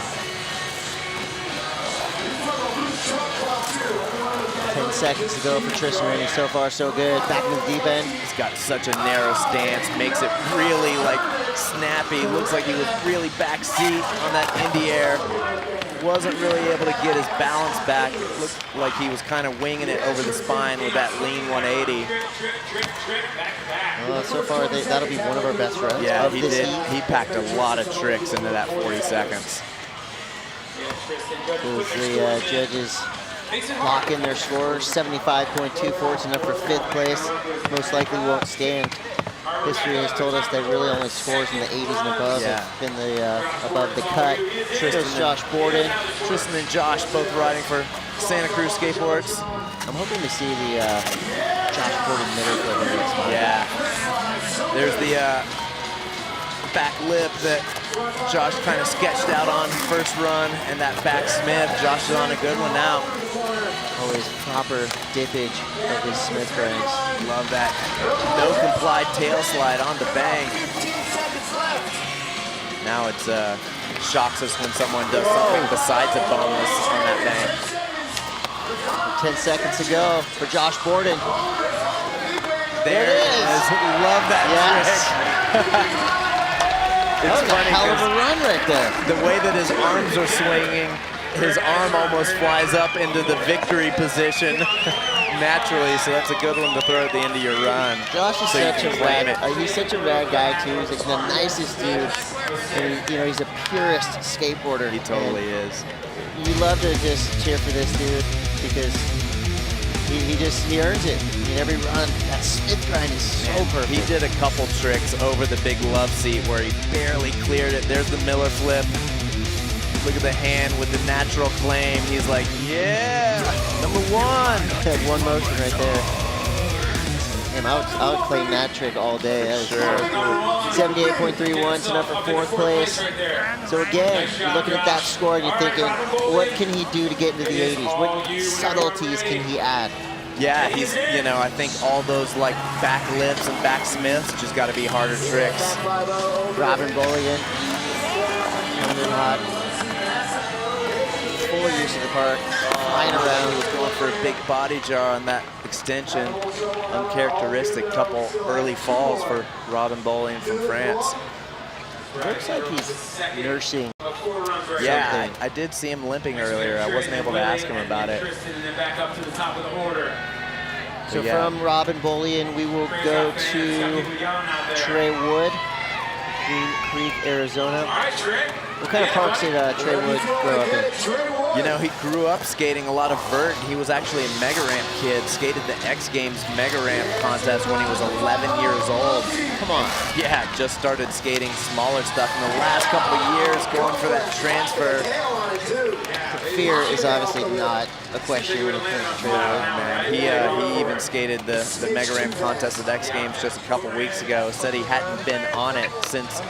D: 10 seconds to go for Tristan Rennie. So far, so good. Back in the deep end.
E: He's got such a narrow stance, makes it really like snappy. Looks like he was really backseat on that Indy air. Wasn't really able to get his balance back. It looked like he was kind of winging it over the spine with that lean 180.
D: Well, so far, that'll be one of our best runs.
E: Yeah,
D: of
E: he
D: this
E: did.
D: heat.
E: He packed a lot of tricks into that 40 seconds.
D: As the judges lock in their scores, 75.24. It's enough for 5th place. Most likely won't stand. History has told us that really only scores in the 80s and above have been the above the cut. Tristan, Josh Borden.
E: Tristan and Josh both riding for Santa Cruz Skateboards.
D: I'm hoping to see the Josh Borden middle flip in this one.
E: Yeah. There's the back lip that Josh kind of sketched out on first run, and that back Smith. Josh is on a good one now.
D: Always proper dippage of his Smith cranks.
E: Love that. No complied tail slide on the bank. Now it's shocks us when someone does something besides a bonus on that bank.
D: 10 seconds to go for Josh Borden.
E: There it is. Love that trick.
D: That was a hell of a run right there.
E: The way that his arms are swinging, his arm almost flies up into the victory position naturally, so that's a good one to throw at the end of your run.
D: Josh is
E: so
D: such a rad, he's such a rad guy too. He's like the nicest dude. And you know, he's a purist skateboarder.
E: He totally is.
D: You love to just cheer for this dude because he earns it in every run. That Smith grind is so perfect.
E: He did a couple tricks over the big love seat where he barely cleared it. There's the Miller flip. Look at the hand with the natural claim. He's like, yeah, number one.
D: Had one motion right there. Damn, I would claim that trick all day. That is sure. 78.31, it's enough for 4th place. So again, you're looking at that score and you're thinking, what can he do to get into the 80s? What subtleties can he add?
E: Yeah, he's, you know, I think all those like back lips and back Smiths just got to be harder tricks.
D: Robin Bullion coming in hot. Full use of the park, flying around.
E: He was going for a big body jar on that extension. Uncharacteristic couple early falls for Robin Bullion from France.
D: Looks like he's nursing.
E: Yeah, I did see him limping earlier. I wasn't able to ask him about it.
D: So from Robin Bullion, we will go to Trey Wood, Green Creek, Arizona. What kind of parks did Trey Wood grow up in?
E: You know, he grew up skating a lot of vert. He was actually a Mega Ramp kid, skated the X Games Mega Ramp contest when he was 11 years old.
D: Come on.
E: Yeah, just started skating smaller stuff in the last couple of years, going for that transfer.
D: Fear is obviously not a question when it comes to Trey Wood.
E: Man, he even skated the Mega Ramp contest at X Games just a couple weeks ago. Said he hadn't been on it since,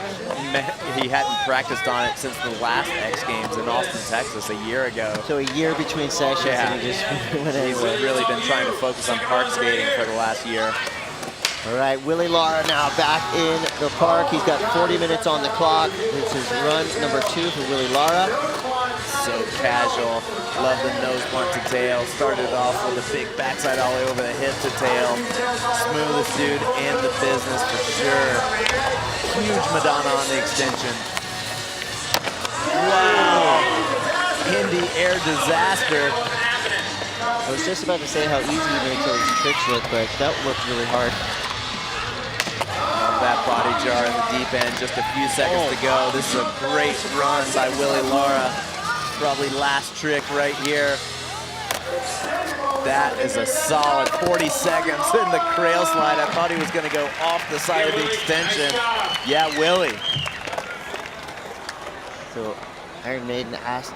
E: he hadn't practiced on it since the last X Games in Austin, Texas a year ago.
D: So a year between sessions and he just went anyway.
E: He's really been trying to focus on park skating for the last year.
D: All right, Willie Lara now back in the park. He's got 40 minutes on the clock. This is run number 2 for Willie Lara.
E: so casual. Love the nose blunt to tail. Started off with a big backside ollie over the hip to tail. Smoothest dude in the business for sure. Huge Madonna on the extension. Wow. Hindi air disaster.
D: I was just about to say how easy he makes all these tricks look, but that looked really hard.
E: Love that body jar in the deep end. Just a few seconds to go. This is a great run by Willie Lara. Probably last trick right here. That is a solid 40 seconds in the crail slide. I thought he was going to go off the side of the extension. Yeah, Willie.
D: So Iron Maiden asked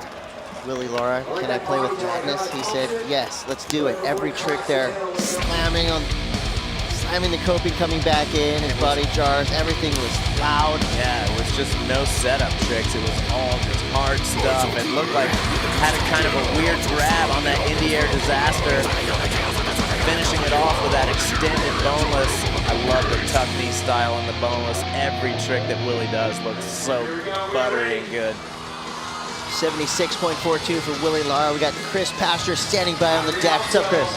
D: Willie Lara, can I play with madness? He said, yes, let's do it. Every trick there, slamming the coping, coming back in, his body jars, everything was loud.
E: Yeah, it was just no setup tricks. It was all just hard stuff. It looked like it had a kind of a weird grab on that Indie Air disaster. Finishing it off with that extended boneless. I love the tuck knee style on the boneless. Every trick that Willie does looks so buttery and good.
D: 76.42 for Willie Lara. We got Chris Pastor standing by on the deck. What's up, Chris?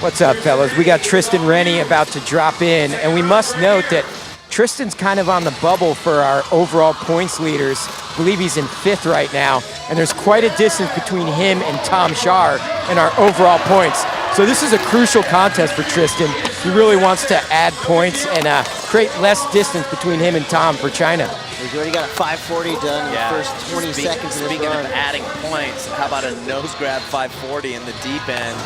C: What's up, fellas? We got Tristan Rennie about to drop in, and we must note that Tristan's kind of on the bubble for our overall points leaders. I believe he's in 5th right now, and there's quite a distance between him and Tom Shar in our overall points. So this is a crucial contest for Tristan. He really wants to add points and create less distance between him and Tom for China.
D: He's already got a 540 done in the first 20 seconds of this
E: Speaking
D: run.
E: of adding points, how about a nose grab 540 in the deep end?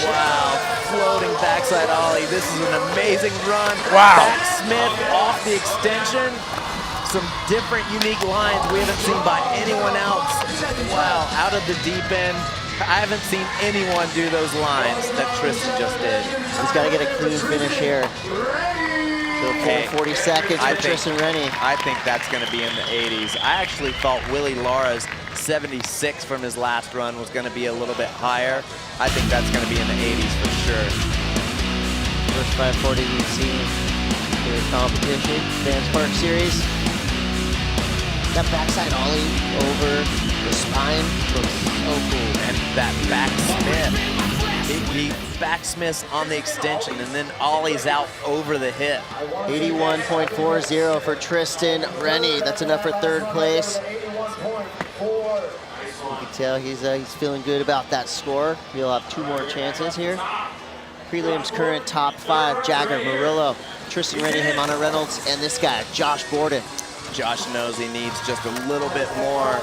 E: Wow, floating backside ollie. This is an amazing run.
C: Wow.
E: Backsmith off the extension. Some different, unique lines we haven't seen by anyone else. Wow, out of the deep end. I haven't seen anyone do those lines that Tristan just did.
D: He's got to get a clean finish here. So
E: Okay.
D: 40 seconds for Tristan Rennie.
E: I think that's going to be in the 80s. I actually thought Willie Lara's 76 from his last run was going to be a little bit higher. I think that's going to be in the 80s for sure.
D: First 540 we've seen in the competition, Vans Park Series. That backside ollie over the spine looks so cool.
E: And that backsmith. He backsmiths on the extension and then ollies out over the hip.
D: 81.40 for Tristan Rennie. That's enough for 3rd place. You can tell he's feeling good about that score. He'll have 2 more chances here. Prelims current top 5, Jagger, Murillo, Tristan Rennie, Himana Reynolds, and this guy, Josh Borden.
E: Josh knows he needs just a little bit more,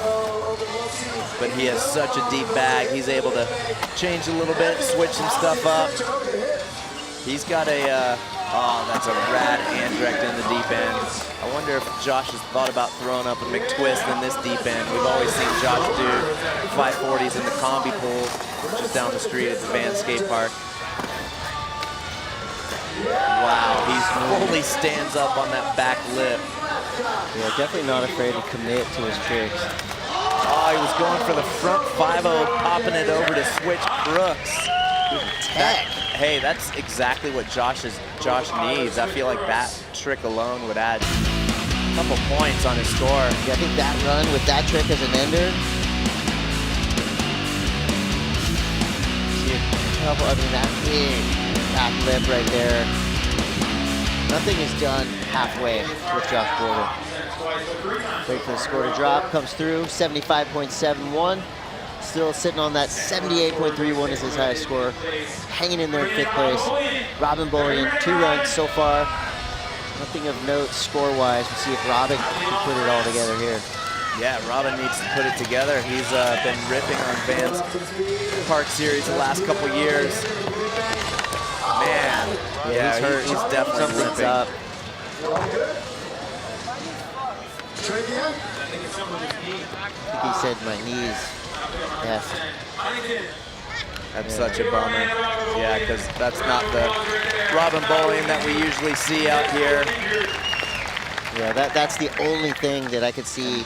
E: but he has such a deep bag. He's able to change a little bit, switch some stuff up. He's got a, oh, that's a rad hand direct in the deep end. I wonder if Josh has thought about throwing up a McTwist in this deep end. We've always seen Josh do 540s in the combi pool just down the street at the Van Skate Park. Wow, he fully stands up on that back lip.
D: Yeah, definitely not afraid to commit to his tricks.
E: Oh, he was going for the front 5-0, popping it over to switch crooks.
D: Tech.
E: Hey, that's exactly what Josh needs. I feel like that trick alone would add a couple points on his score.
D: Yeah, I think that run with that trick as an ender. See a couple, I mean, that big back lip right there. Nothing is done halfway with Josh Borden. Wait for the score to drop, comes through, 75.71. Still sitting on that 78.31 is his highest score. Hanging in there in 5th place. Robin Bullion, 2 runs so far. Nothing of note score-wise. We'll see if Robin can put it all together here.
E: Yeah, Robin needs to put it together. He's been ripping on Vans Park Series the last couple years. Man, yeah, he's hurt. He's definitely
D: Something's
E: ripping.
D: up. I think he said my knees. Yes.
E: That's such a bummer. Yeah, because that's not the Robin Bullion that we usually see out here.
D: Yeah, that's the only thing that I could see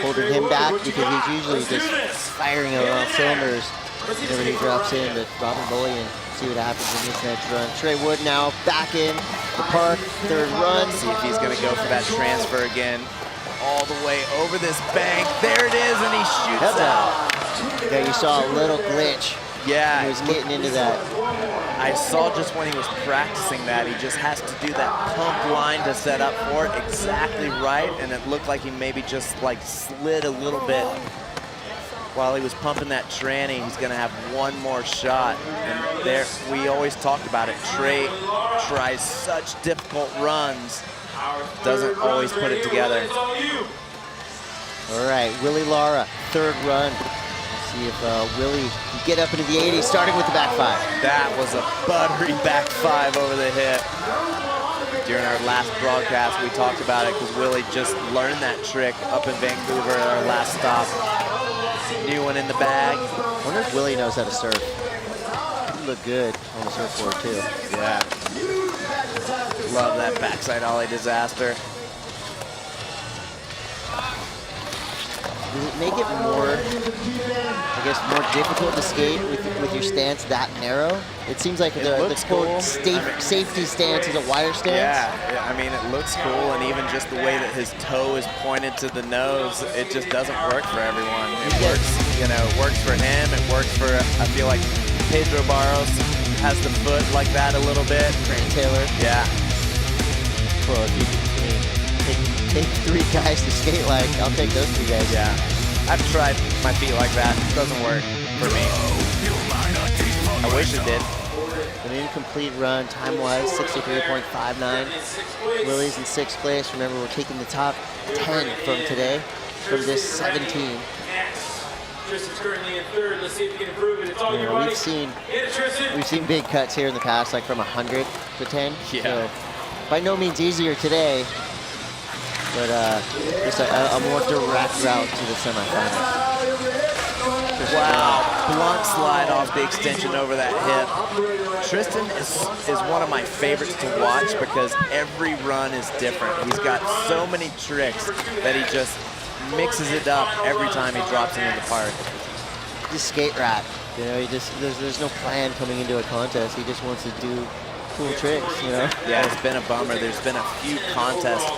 D: holding him back, because he's usually just firing around cylinders whenever he drops in. But Robin Bullion, see what happens in his next run. Trey Wood now back in the park, 3rd run.
E: See if he's going to go for that transfer again. all the way over this bank. There it is, and he shoots out.
D: Yeah, you saw a little glitch.
E: Yeah,
D: He was getting into that.
E: I saw just when he was practicing that, he just has to do that pump line to set up for it exactly right, and it looked like he maybe just like slid a little bit while he was pumping that tranny. He's gonna have one more shot, and there, we always talked about it. Trey tries such difficult runs, doesn't always put it together.
D: All right, Willie Lara, third run. Let's see if Willie can get up into the 80s, starting with the back five.
E: That was a buttery back five over the hip. During our last broadcast, we talked about it because Willie just learned that trick up in Vancouver at our last stop. New one in the bag.
D: I wonder if Willie knows how to surf. He looked good on the surfboard too.
E: Yeah. Love that backside ollie disaster.
D: Does it make it more, I guess, more difficult to skate with your stance that narrow? It seems like the quote safety stance is a wider stance.
E: Yeah, I mean, it looks cool, and even just the way that his toe is pointed to the nose, it just doesn't work for everyone. It works, you know, it works for him, it works for, I feel like Pedro Barros has the foot like that a little bit.
D: Grant Taylor.
E: Yeah.
D: Well, if you take three guys to skate like, I'll take those three guys.
E: Yeah. I've tried my feet like that. It doesn't work for me. I wish it did.
D: An incomplete run, time-wise, 63.59. Willie's in 6th place. Remember, we're taking the top 10 from today, from this 17.
F: Tristan's currently in 3rd. Let's see if we can improve it. It's all you, buddy.
D: We've seen big cuts here in the past, like from 100 to 10.
E: Yeah.
D: So, by no means easier today, but just a more direct route to the semifinals.
E: Wow, blunt slide off the extension over that hip. Tristan is one of my favorites to watch because every run is different. He's got so many tricks that he just mixes it up every time he drops it in the park.
D: He's skate rat. You know, there's no plan coming into a contest. He just wants to do cool tricks, you know?
E: Yeah, it's been a bummer. There's been a few contests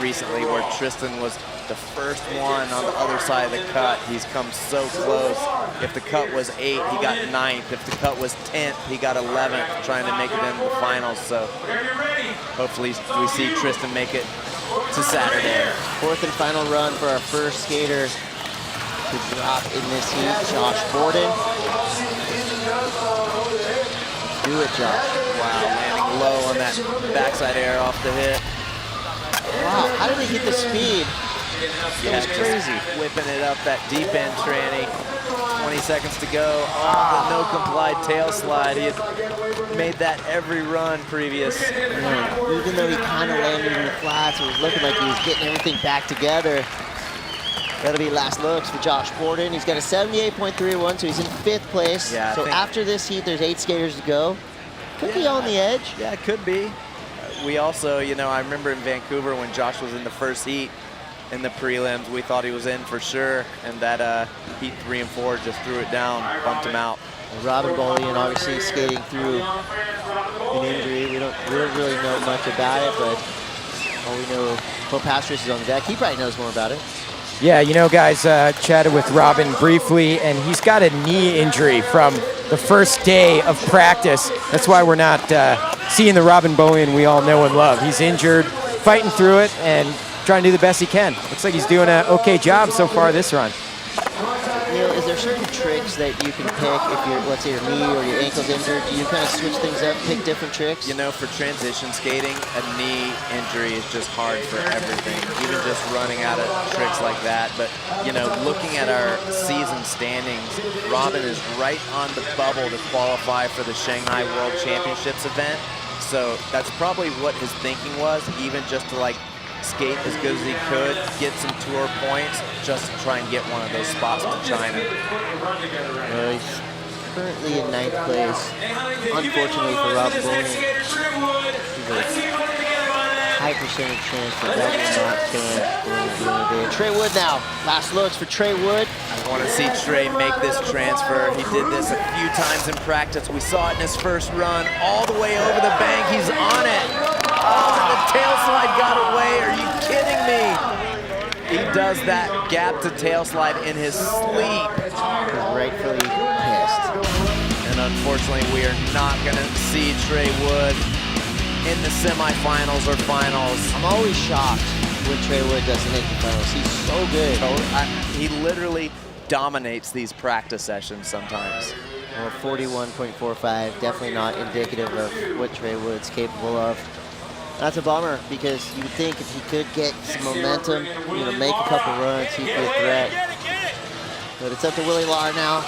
E: recently where Tristan was the first one on the other side of the cut. He's come so close. If the cut was 8, he got 9th. If the cut was 10th, he got 11th, trying to make it into the finals. So hopefully we see Tristan make it to Saturday.
D: 4th and final run for our first skater to drop in this heat, Josh Borden. Do it, Josh.
E: Wow, landing low on that backside air off the hip.
D: Wow, how did he get the speed?
E: Yeah,
D: That was crazy.
E: Whipping it up that deep end tranny. 20 seconds to go. Oh, the no complied tail slide. He had made that every run previous.
D: Man, even though he kind of landed in the flats, it was looking like he was getting everything back together. That'll be last looks for Josh Borden. He's got a 78.31, so he's in 5th place.
E: Yeah,
D: so after this heat, there's 8 skaters to go. Could be on the edge.
E: Yeah, it could be. We also, you know, I remember in Vancouver when Josh was in the first heat in the prelims, we thought he was in for sure, and that heat 3 and 4 just threw it down, bumped him out.
D: Robin Bolian obviously skating through an injury. We don't really know much about it, but all we know, Pope Pastris is on the deck. He probably knows more about it.
C: Yeah, you know, guys, chatted with Robin briefly, and he's got a knee injury from the first day of practice. That's why we're not seeing the Robin Bolian we all know and love. He's injured, fighting through it, and trying to do the best he can. Looks like he's doing an okay job so far this run.
D: Neil, is there certain tricks that you can pick if you're, let's say, your knee or your ankle's injured? Do you kind of switch things up, pick different tricks?
E: You know, for transition skating, a knee injury is just hard for everything, even just running out of tricks like that. But, you know, looking at our season standings, Robin is right on the bubble to qualify for the Shanghai World Championships event. So that's probably what his thinking was, even just to, like, skate as good as he could, get some tour points, just to try and get one of those spots to China.
D: He's currently in 9th place. Unfortunately for Rob Bowling, he's a high percentage chance that that will not stand for the day. Trey Wood now. Last looks for Trey Wood.
E: I want to see Trey make this transfer. He did this a few times in practice. We saw it in his first run, all the way over the bank. He's on it. Oh, the tail slide got away. Are you kidding me? He does that gap to tail slide in his sleep.
D: He's rightfully pissed.
E: And unfortunately, we are not going to see Trey Wood in the semifinals or finals.
D: I'm always shocked when Trey Wood doesn't make the finals. He's so good.
E: He literally dominates these practice sessions sometimes.
D: Well, 41.45, definitely not indicative of what Trey Wood's capable of. That's a bummer, because you would think if he could get some momentum, make a couple runs, he'd be a threat. But it's up to Willie Lar now.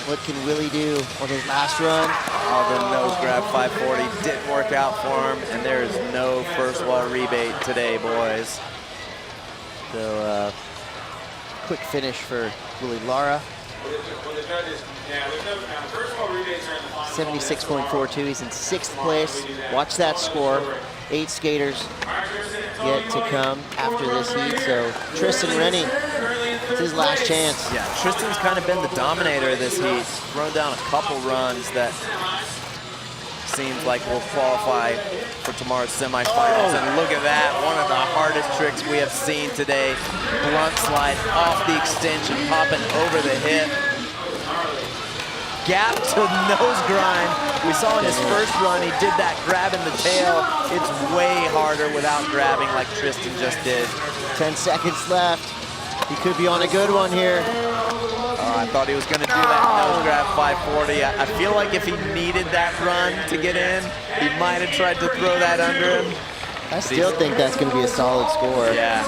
D: What can Willie do on his last run?
E: Oh, the nose grab 540 didn't work out for him, and there is no first wall rebate today, boys.
D: So, quick finish for Willie Lara. 76.42, he's in 6th place. Watch that score. 8 skaters yet to come after this heat, so Tristan Rennie, it's his last chance.
E: Yeah, Tristan's kind of been the dominator of this heat. Thrown down a couple runs that seems like will qualify for tomorrow's semifinals. And look at that, one of the hardest tricks we have seen today. Blunt slide off the extension, popping over the hip. Gap to nose grind. We saw in his first run, he did that grab in the tail. It's way harder without grabbing like Tristan just did.
D: 10 seconds left. He could be on a good one here.
E: Oh, I thought he was gonna do that nose grab 540. I feel like if he needed that run to get in, he might have tried to throw that under him.
D: I still think that's gonna be a solid score.
E: Yeah.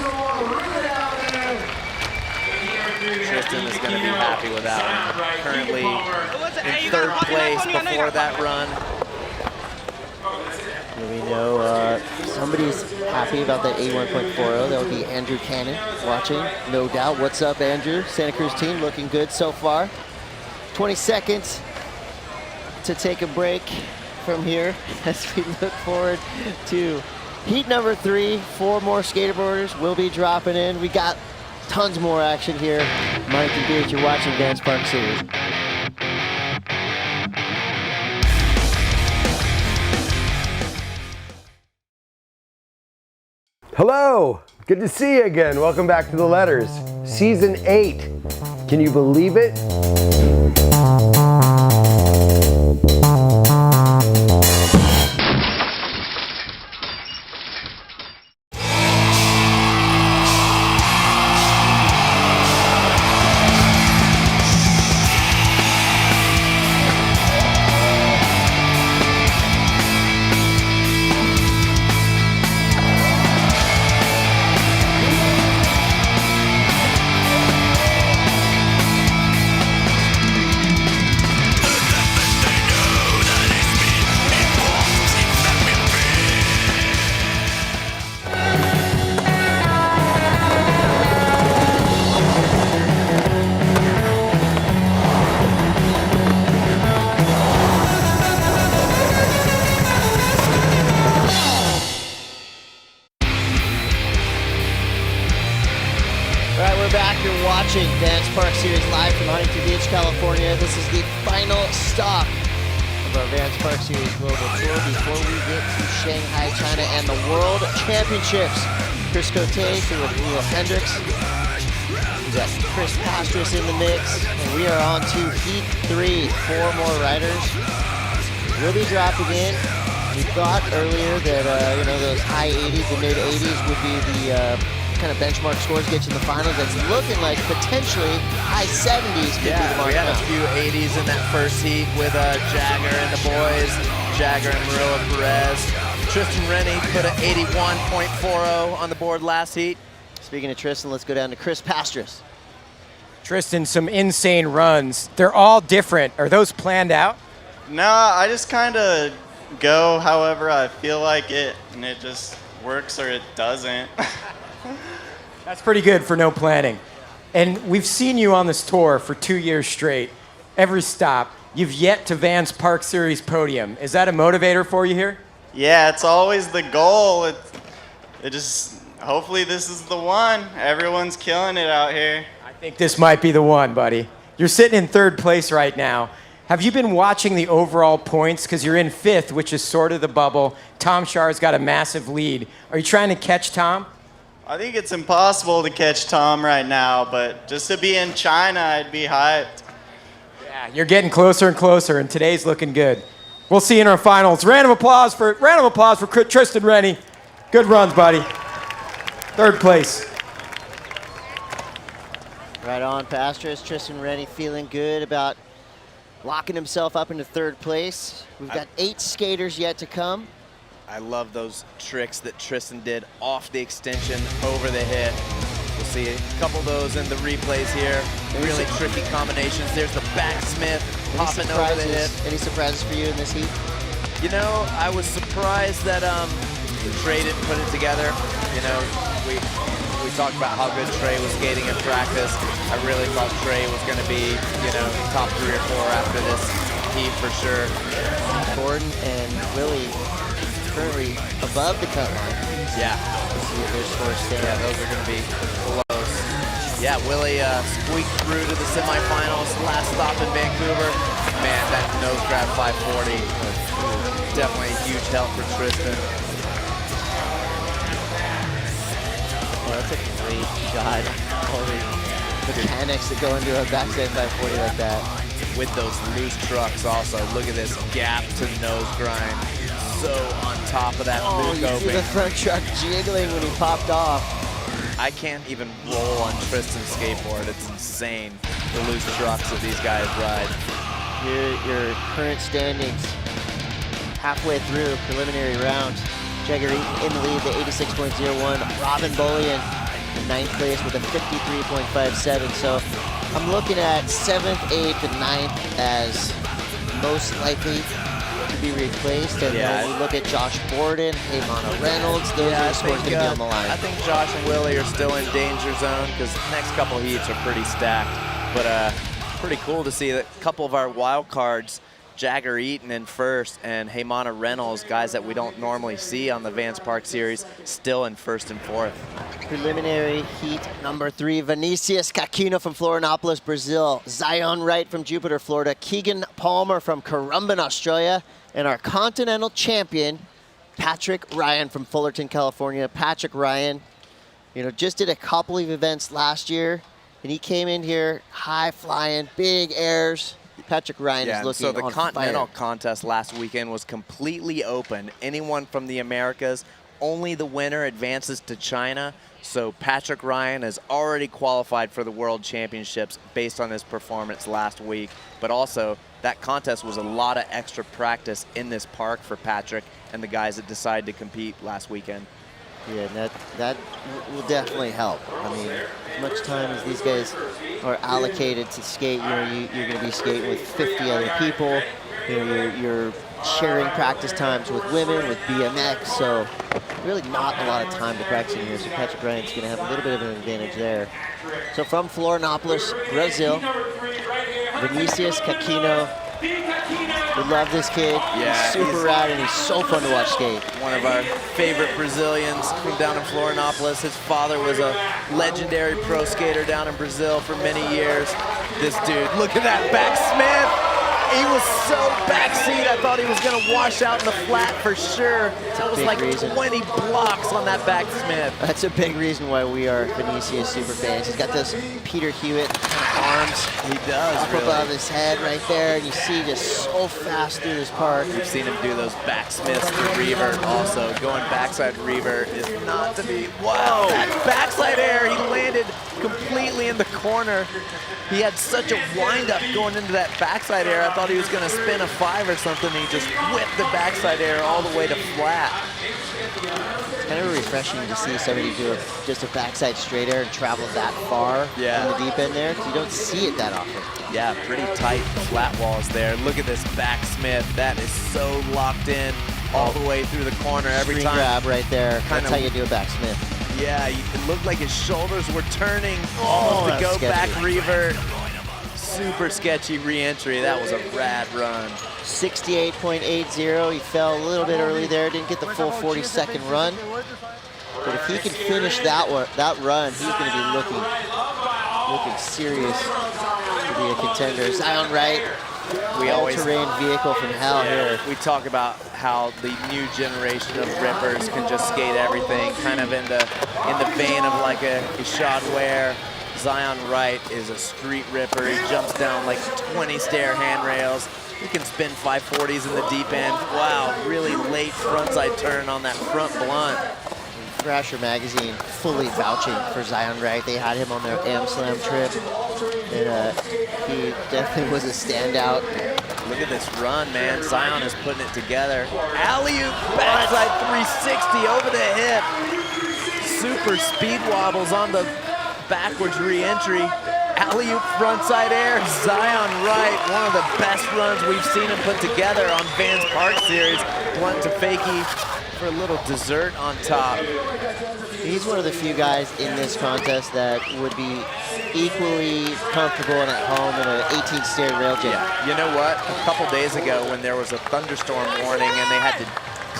E: Tristan is gonna be happy with that one. Currently in 3rd place before that run.
D: We know somebody's happy about that 81.40. That would be Andrew Cannon watching, no doubt. What's up, Andrew? Santa Cruz team looking good so far. 20 seconds to take a break from here as we look forward to heat number 3. 4 more skateboarders will be dropping in. We got tons more action here. Huntington Beach, you're watching Vans Park Series.
A: Hello, good to see you again. Welcome back to the Letters. Season 8. Can you believe it?
D: Watching Vans Park Series live from Huntington Beach, California. This is the final stop of our Vans Park Series Global Tour before we get to Shanghai, China, and the World Championships. Chris Cote here with Neil Hendricks. We've got Chris Pastris in the mix, and we are on to Heat 3. 4 more riders will be dropping in. We thought earlier that those high 80s and mid 80s would be the kind of benchmark scores get you in the finals. It's looking like potentially high 70s could be the mark.
E: We had a few 80s in that first heat with Jagger and the boys, Jagger and Marilla Perez. Tristan Rennie put an 81.40 on the board last heat.
D: Speaking of Tristan, let's go down to Chris Pastris.
C: Tristan, some insane runs. They're all different. Are those planned out?
I: No, I just kind of go however I feel like it, and it just works or it doesn't.
C: That's pretty good for no planning. And we've seen you on this tour for 2 years straight. Every stop, you've yet to Vans Park Series podium. Is that a motivator for you here?
I: Yeah, it's always the goal. It just, hopefully this is the one. Everyone's killing it out here.
C: I think this might be the one, buddy. You're sitting in 3rd place right now. Have you been watching the overall points? Because you're in 5th, which is sort of the bubble. Tom Shar's got a massive lead. Are you trying to catch Tom?
I: I think it's impossible to catch Tom right now, but just to be in China, I'd be hyped.
C: Yeah, you're getting closer and closer, and today's looking good. We'll see you in our finals. Round of applause for Tristan Rennie. Good runs, buddy. Third place.
D: Right on, Pastors. Tristan Rennie feeling good about locking himself up into third place. We've got 8 skaters yet to come.
E: I love those tricks that Tristan did off the extension, over the hit. We'll see a couple of those in the replays here. Really tricky combinations. There's the backsmith popping over the hit.
D: Any surprises for you in this heat?
E: You know, I was surprised that Trey didn't put it together. You know, we talked about how good Trey was skating in practice. I really thought Trey was going to be, you know, top 3 or 4 after this heat for sure.
D: Gordon and Willie currently above the cut line.
E: Yeah.
D: Let's see if their scores stand.
E: Yeah, those are going to be close. Yeah, Willie squeaked through to the semifinals. Last stop in Vancouver. Man, that nose grab 540. Definitely a huge help for Tristan.
D: Well, that's a great shot. All the mechanics that go into a backside 540 like that.
E: With those loose trucks also. Look at this gap to nose grind. So on top of that boot
D: you see the front truck jiggling when he popped off.
E: I can't even roll on Tristan's skateboard. It's insane, the loose trucks that these guys ride.
D: Here, your current standings. Halfway through preliminary round. Jagger in the lead, the 86.01. Robin Bullion in 9th place with a 53.57. So I'm looking at 7th, 8th, and 9th as most likely to be replaced. And then we look at Josh Borden, Heyman Reynolds. Those are the scores going to be on the line.
E: I think Josh and Willie are still in danger zone because the next couple heats are pretty stacked. But pretty cool to see that a couple of our wild cards, Jagger Eaton in first and Heymana Reynolds, guys that we don't normally see on the Vans Park Series, still in first and fourth.
D: Preliminary heat number 3, Vinicius Caquino from Florianopolis, Brazil, Zion Wright from Jupiter, Florida, Keegan Palmer from Currumbin, Australia, and our continental champion, Patrick Ryan from Fullerton, California. Patrick Ryan, you know, just did a couple of events last year, and he came in here high flying, big airs. Patrick Ryan is looking on fire.
E: So the Continental contest last weekend was completely open. Anyone from the Americas, only the winner advances to China. So Patrick Ryan has already qualified for the World Championships based on his performance last week. But also, that contest was a lot of extra practice in this park for Patrick and the guys that decided to compete last weekend.
D: Yeah, that will definitely help. I mean, as much time as these guys are allocated to skate, you know, you're going to be skating with 50 other people. You know, you're sharing practice times with women, with BMX, so really not a lot of time to practice in here. So Patrick Ryan's going to have a little bit of an advantage there. So from Florianopolis, Brazil, Vinicius Caquino. We love this kid.
E: Yeah,
D: he's super rad and he's so fun to watch skate.
E: One of our favorite Brazilians from down in Florianopolis. His father was a legendary pro skater down in Brazil for many years. This dude, look at that backsmith. He was so backseat, I thought he was going to wash out in the flat for sure. That was like 20 blocks on that backsmith.
D: That's a big reason why we are Vinicius super fans. He's got those Peter Hewitt arms.
E: He does,
D: up above his head right there, and you see just so fast through this park.
E: We've seen him do those backsmiths to revert also. Going backside revert is not to be, whoa, that backside air, he landed completely in the corner. He had such a wind-up going into that backside air. I thought he was going to spin a 5 or something, and he just whipped the backside air all the way to flat.
D: It's kind of refreshing to see somebody do just a backside straight air and travel that far on the deep end there, because you don't see it that often.
E: Yeah, pretty tight flat walls there. Look at this backsmith. That is so locked in all the way through the corner every time.
D: Grab right there. That's how you do a backsmith.
E: Yeah, it looked like his shoulders were turning almost to go back revert. Super sketchy re-entry. That was a rad run.
D: 68.80. He fell a little bit early there. Didn't get the full 40-second run. But if he can finish that run, he's going to be looking serious to be a contender. Zion Wright
E: We always
D: all-terrain vehicle from hell here.
E: we talk about how the new generation of rippers can just skate everything, kind of in the vein of like a Ishad Ware. Zion Wright is a street ripper. He jumps down like 20 stair handrails. He can spin 540s in the deep end. Wow, really late frontside turn on that front blunt.
D: Thrasher Magazine fully vouching for Zion Wright. They had him on their Am-Slam trip, and he definitely was a standout.
E: Look at this run, man. Zion is putting it together. Alley-oop, backside 360 over the hip. Super speed wobbles on the backwards re-entry. Alley-oop frontside air. Zion Wright, one of the best runs we've seen him put together on Vans Park Series. Blunt to fakie for a little dessert on top.
D: He's one of the few guys in this contest that would be equally comfortable and at home in an 18-stair rail jam.
E: Yeah, you know what? A couple days ago when there was a thunderstorm warning and they had to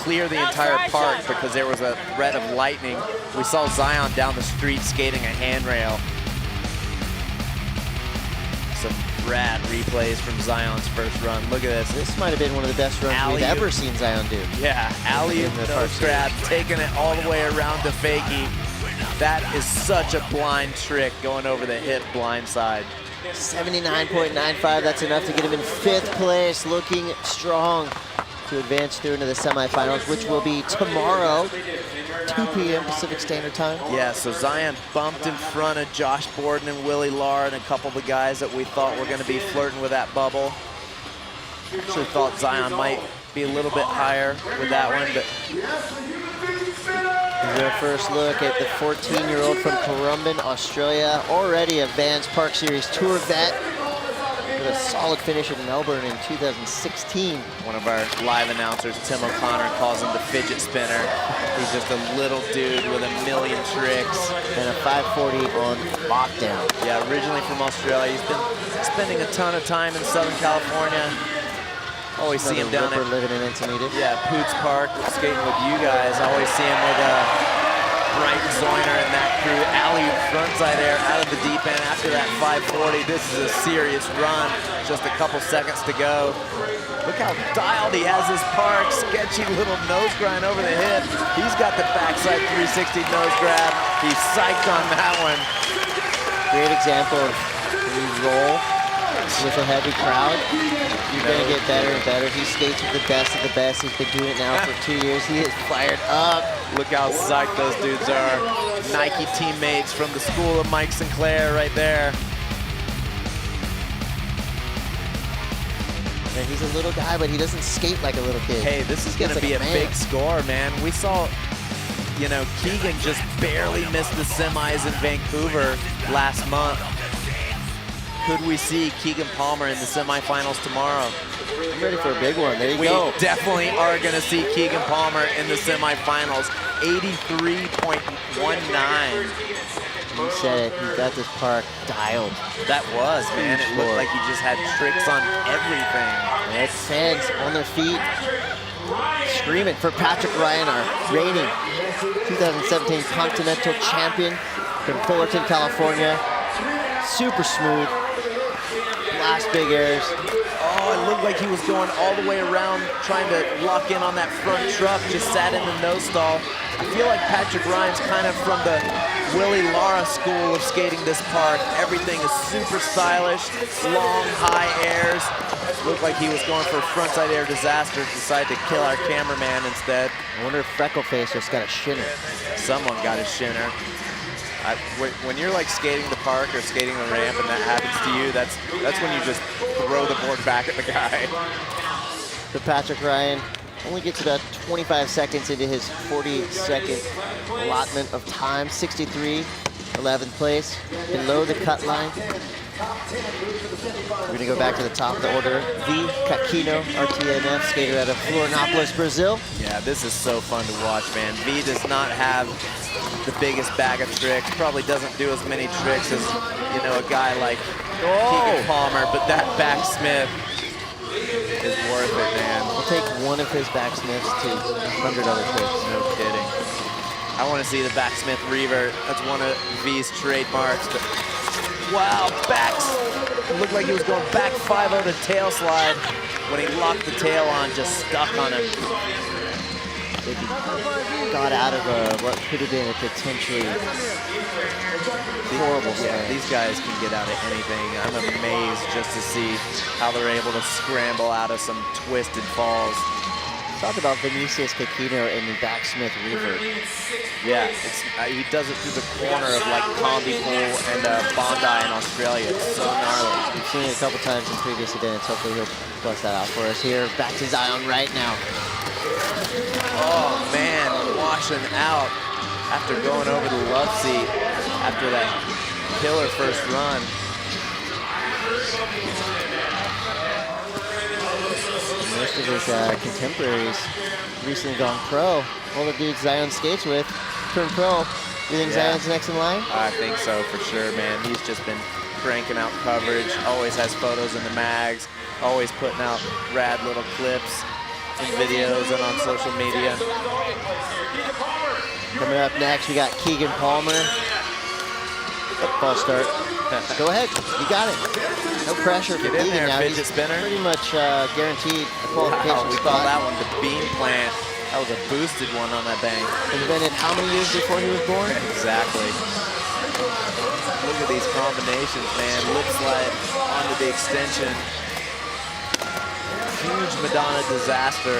E: clear the entire park because there was a threat of lightning, we saw Zion down the street skating a handrail. Some rad replays from Zion's first run. Look at this.
D: This might have been one of the best runs we've ever seen Zion do.
E: Yeah, alley-oop nose grab, taking it all the way around to fakie. That is such a blind trick, going over the hip blind side.
D: 79.95, that's enough to get him in 5th place, looking strong to advance through into the semifinals, which will be tomorrow, 2 p.m. Pacific Standard Time.
E: Yeah, so Zion bumped in front of Josh Borden and Willie Lara and a couple of the guys that we thought were going to be flirting with that bubble. Actually thought Zion might be a little bit higher with that one, but
D: here's our first look at the 14-year-old from Currumbin, Australia, already a Vans Park Series Tour vet, with a solid finish in Melbourne in 2016.
E: One of our live announcers, Tim O'Connor, calls him the fidget spinner. He's just a little dude with a million tricks.
D: And a 540 on lockdown.
E: Yeah, originally from Australia. He's been spending a ton of time in Southern California. Always see him down there.
D: Living in Encinitas.
E: Yeah, Poots Park, skating with you guys. Always see him with Brighton Zoyner and that crew. Alley-oop frontside air out of the deep end after that 540. This is a serious run. Just a couple seconds to go. Look how dialed he has his park. Sketchy little nose grind over the hip. He's got the backside 360 nose grab. He's psyched on that one.
D: Great example of when you roll with a heavy crowd, you're going to get better and better. He skates with the best of the best. He's been doing it now for 2 years. He is fired up.
E: Look how psyched those dudes are. Nike teammates from the school of Mike Sinclair right there.
D: And he's a little guy, but he doesn't skate like a little kid.
E: Hey, this is going to be a big score, man. We saw, you know, Keegan just barely missed the semis in Vancouver last month. Could we see Keegan Palmer in the semifinals tomorrow?
D: I'm ready for a big one. There you go.
E: We definitely are going to see Keegan Palmer in the semifinals. 83.19.
D: You said it. He got this park dialed.
E: That was, man. It looked like he just had tricks on everything.
D: And fans on their feet screaming for Patrick Ryan, our reigning 2017 Continental Champion from Fullerton, California. Super smooth. Blast big airs.
E: Oh, it looked like he was going all the way around trying to lock in on that front truck, just sat in the nose stall. I feel like Patrick Ryan's kind of from the Willie Lara school of skating this park. Everything is super stylish, long, high airs. Looked like he was going for a frontside air disaster, decided to kill our cameraman instead.
D: I wonder if Freckleface just got a shinner.
E: Someone got a shinner. When you're like skating the park or skating the ramp and that happens to you, that's when you just throw the board back at the guy.
D: So Patrick Ryan only gets about 25 seconds into his 40-second allotment of time. 63, 11th place, below the cut line. We're gonna go back to the top of the order. V. Caquino, RTNF, skater out of Florianopolis, Brazil.
E: Yeah, this is so fun to watch, man. V does not have the biggest bag of tricks, probably doesn't do as many tricks as, you know, a guy like Keegan Palmer, but that backsmith is worth it, man.
D: We'll take one of his backsmiths to 100 other tricks.
E: No kidding. I want to see the backsmith revert. That's one of V's trademarks, but Wow, backs. Looked like he was going back 5-0 to tail slide. When he locked the tail on, just stuck on him.
D: Got out of what could have been a potentially horrible
E: Yeah,
D: slam.
E: these guys can get out of anything. I'm amazed just to see how they're able to scramble out of some twisted falls.
D: Talk about Vinicius Kakino and the backsmith revert.
E: Yeah, he does it through the corner of like Combi Pool and Bondi in Australia. It's so gnarly.
D: We've seen it a couple times in previous events. Hopefully he'll bust that out for us here. Back to Zion right now.
E: Oh man, washing out after going over the love seat after that killer first run.
D: Most of his contemporaries recently gone pro. All the dudes Zion skates with turned pro. You think Zion's next in line?
E: I think so for sure, man. He's just been cranking out coverage, always has photos in the mags, always putting out rad little clips and videos and on social media.
D: Coming up next, we got Keegan Palmer. False start. Go ahead, you got it. No pressure for
E: Get in
D: Keegan
E: there,
D: now.
E: fidget
D: He's
E: spinner.
D: pretty much guaranteed a qualification
E: Wow, we call
D: spot.
E: that one the bean plant. That was a boosted one on that bank.
D: Invented how many years before he was born?
E: Exactly. Look at these combinations, man. Lip slide onto the extension. Huge Madonna disaster.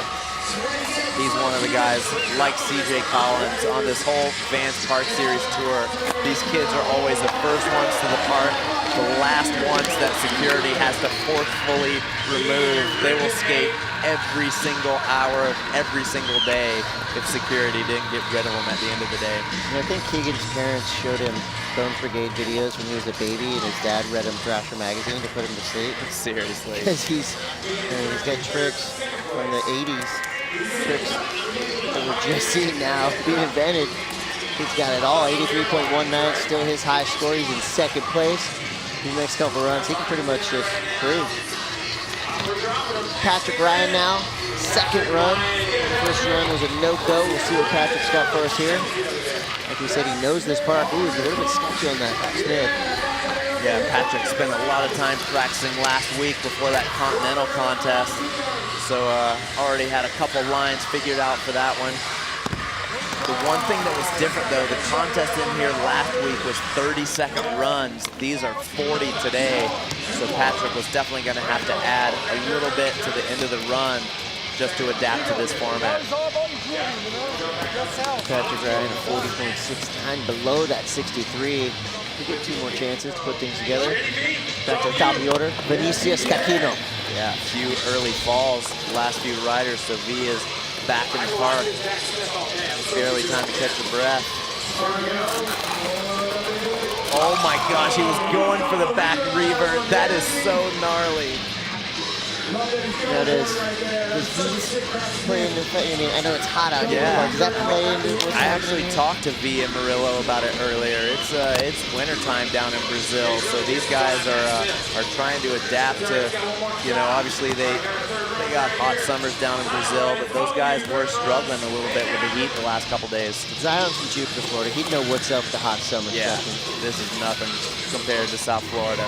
E: He's one of the guys, like CJ Collins, on this whole Vans Park Series tour. These kids are always the first ones to the park, the last ones that security has to forcefully remove. They will skate every single hour of every single day if security didn't get rid of them at the end of the day.
D: And I think Keegan's parents showed him Bones Brigade videos when he was a baby, and his dad read him Thrasher magazine to put him to sleep.
E: Seriously.
D: Because he's got tricks from the 80s, tricks that we're just seeing now being invented. He's got it all, 83.19, still his high score. He's in second place. These next couple runs, he can pretty much just cruise. Patrick Ryan now, second run. First run was a no-go. We'll see what Patrick's got for us here. Like we said, he knows this park. Ooh, he's a little bit sketchy on that Smith.
E: Yeah, Patrick spent a lot of time practicing last week before that Continental contest. So already had a couple lines figured out for that one. The one thing that was different though, the contest in here last week was 30-second runs. These are 40 today. So Patrick was definitely gonna have to add a little bit to the end of the run just to adapt to this format.
D: Patrick Ryan at 40.69, below that 63. We get two more chances to put things together. Back to the top of the order, Vinicius Kakino.
E: Yeah, a few early falls, last few riders, so V is back in the park. Barely time to catch your breath. Oh my gosh, he was going for the back revert. That is so gnarly.
D: That is, he's playing the, I mean, I know it's hot out here.
E: Yeah.
D: Does that play into what's
E: I actually
D: happening?
E: talked to V and Murillo about it earlier. It's wintertime down in Brazil, so these guys are trying to adapt to, you know, obviously they got hot summers down in Brazil, but those guys were struggling a little bit with the heat the last couple days.
D: Zion's from Jupiter, Florida. He'd know what's up with the hot summer
E: Yeah,
D: sessions.
E: this is nothing compared to South Florida.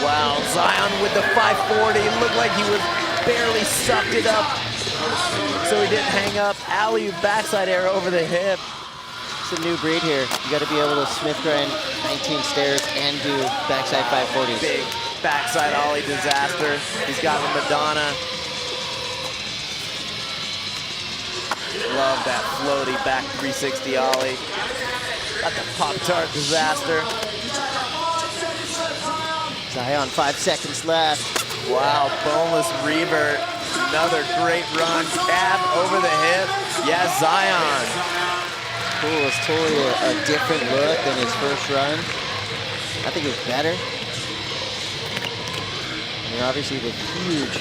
E: Wow, Zion with the 540. Looked like he was barely sucked it up, so he didn't hang up. Alley backside air over the hip.
D: It's a new breed here. You got to be able to Smith grind 19 stairs and do backside 540s.
E: Big backside ollie disaster. He's got the Madonna. Love that floaty back 360 ollie. Got the Pop-Tart disaster.
D: Zion, 5 seconds left.
E: Wow, boneless revert. Another great run. Cab over the hip. Yeah, Zion.
D: Cool, it's totally a different look than his first run. I think it was better. I mean, obviously the huge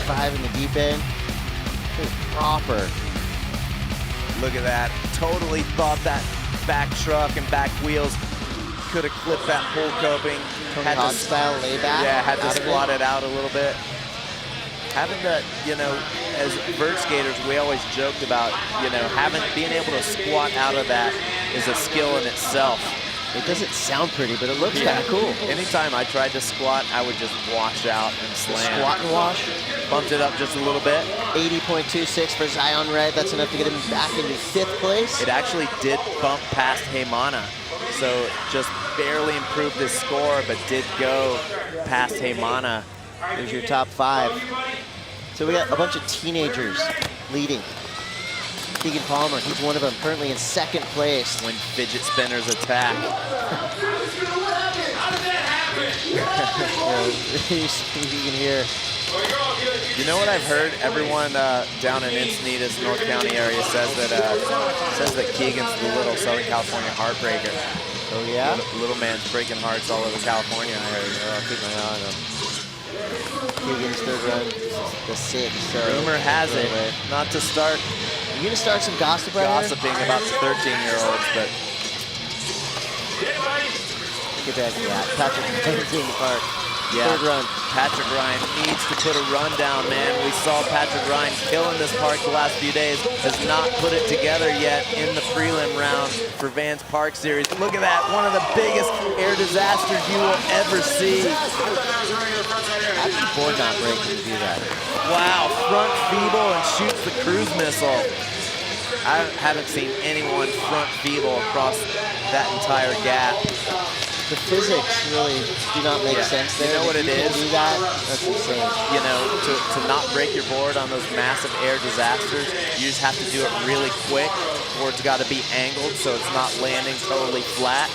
D: 5 in the deep end. It was proper.
E: Look at that. Totally thought that back truck and back wheels could have clipped that pull coping.
D: Tony Hawk style layback.
E: Yeah, had to
D: out of
E: squat it out a little bit. Having that, you know, as vert skaters, we always joked about, you know, being able to squat out of that is a skill in itself.
D: It doesn't sound pretty, but it looks kind of cool.
E: Anytime I tried to squat, I would just wash out and slam.
D: Squat and wash.
E: Bumped it up just a little bit.
D: 80.26 for Zion Wright. That's enough to get him back into 5th place.
E: It actually did bump past Heymana. So just barely improved his score, but did go past Heymana.
D: There's your top 5. So we got a bunch of teenagers leading. Keegan Palmer, he's one of them, currently in 2nd place.
E: When fidget spinners attack.
D: You can hear.
E: You know what I've heard? Everyone down in Encinitas, North County area says that Keegan's the little Southern California heartbreaker.
D: Oh yeah?
E: Little man's breaking hearts all over California, I heard.
D: I'll keep my eye on him. Keegan's 3rd run, the 6th. So
E: Rumor has it, not to start
D: you gonna start some gossip right
E: gossiping about the 13-year-olds, but
D: get back to that. Patrick Ryan's in the park.
E: yeah,
D: 3rd run.
E: Patrick Ryan needs to put a run down, man. We saw Patrick Ryan killing this park the last few days. Has not put it together yet in the prelim round for Vans Park Series. Look at that, one of the biggest air disasters you will ever see.
D: How do you board not break when you do that?
E: Wow, front feeble and shoots the cruise missile. I haven't seen anyone front feeble across that entire gap.
D: The physics really do not make sense there.
E: You know what it is?
D: Do that, that's insane.
E: You know, to not break your board on those massive air disasters, you just have to do it really quick, or it's got to be angled so it's not landing totally flat.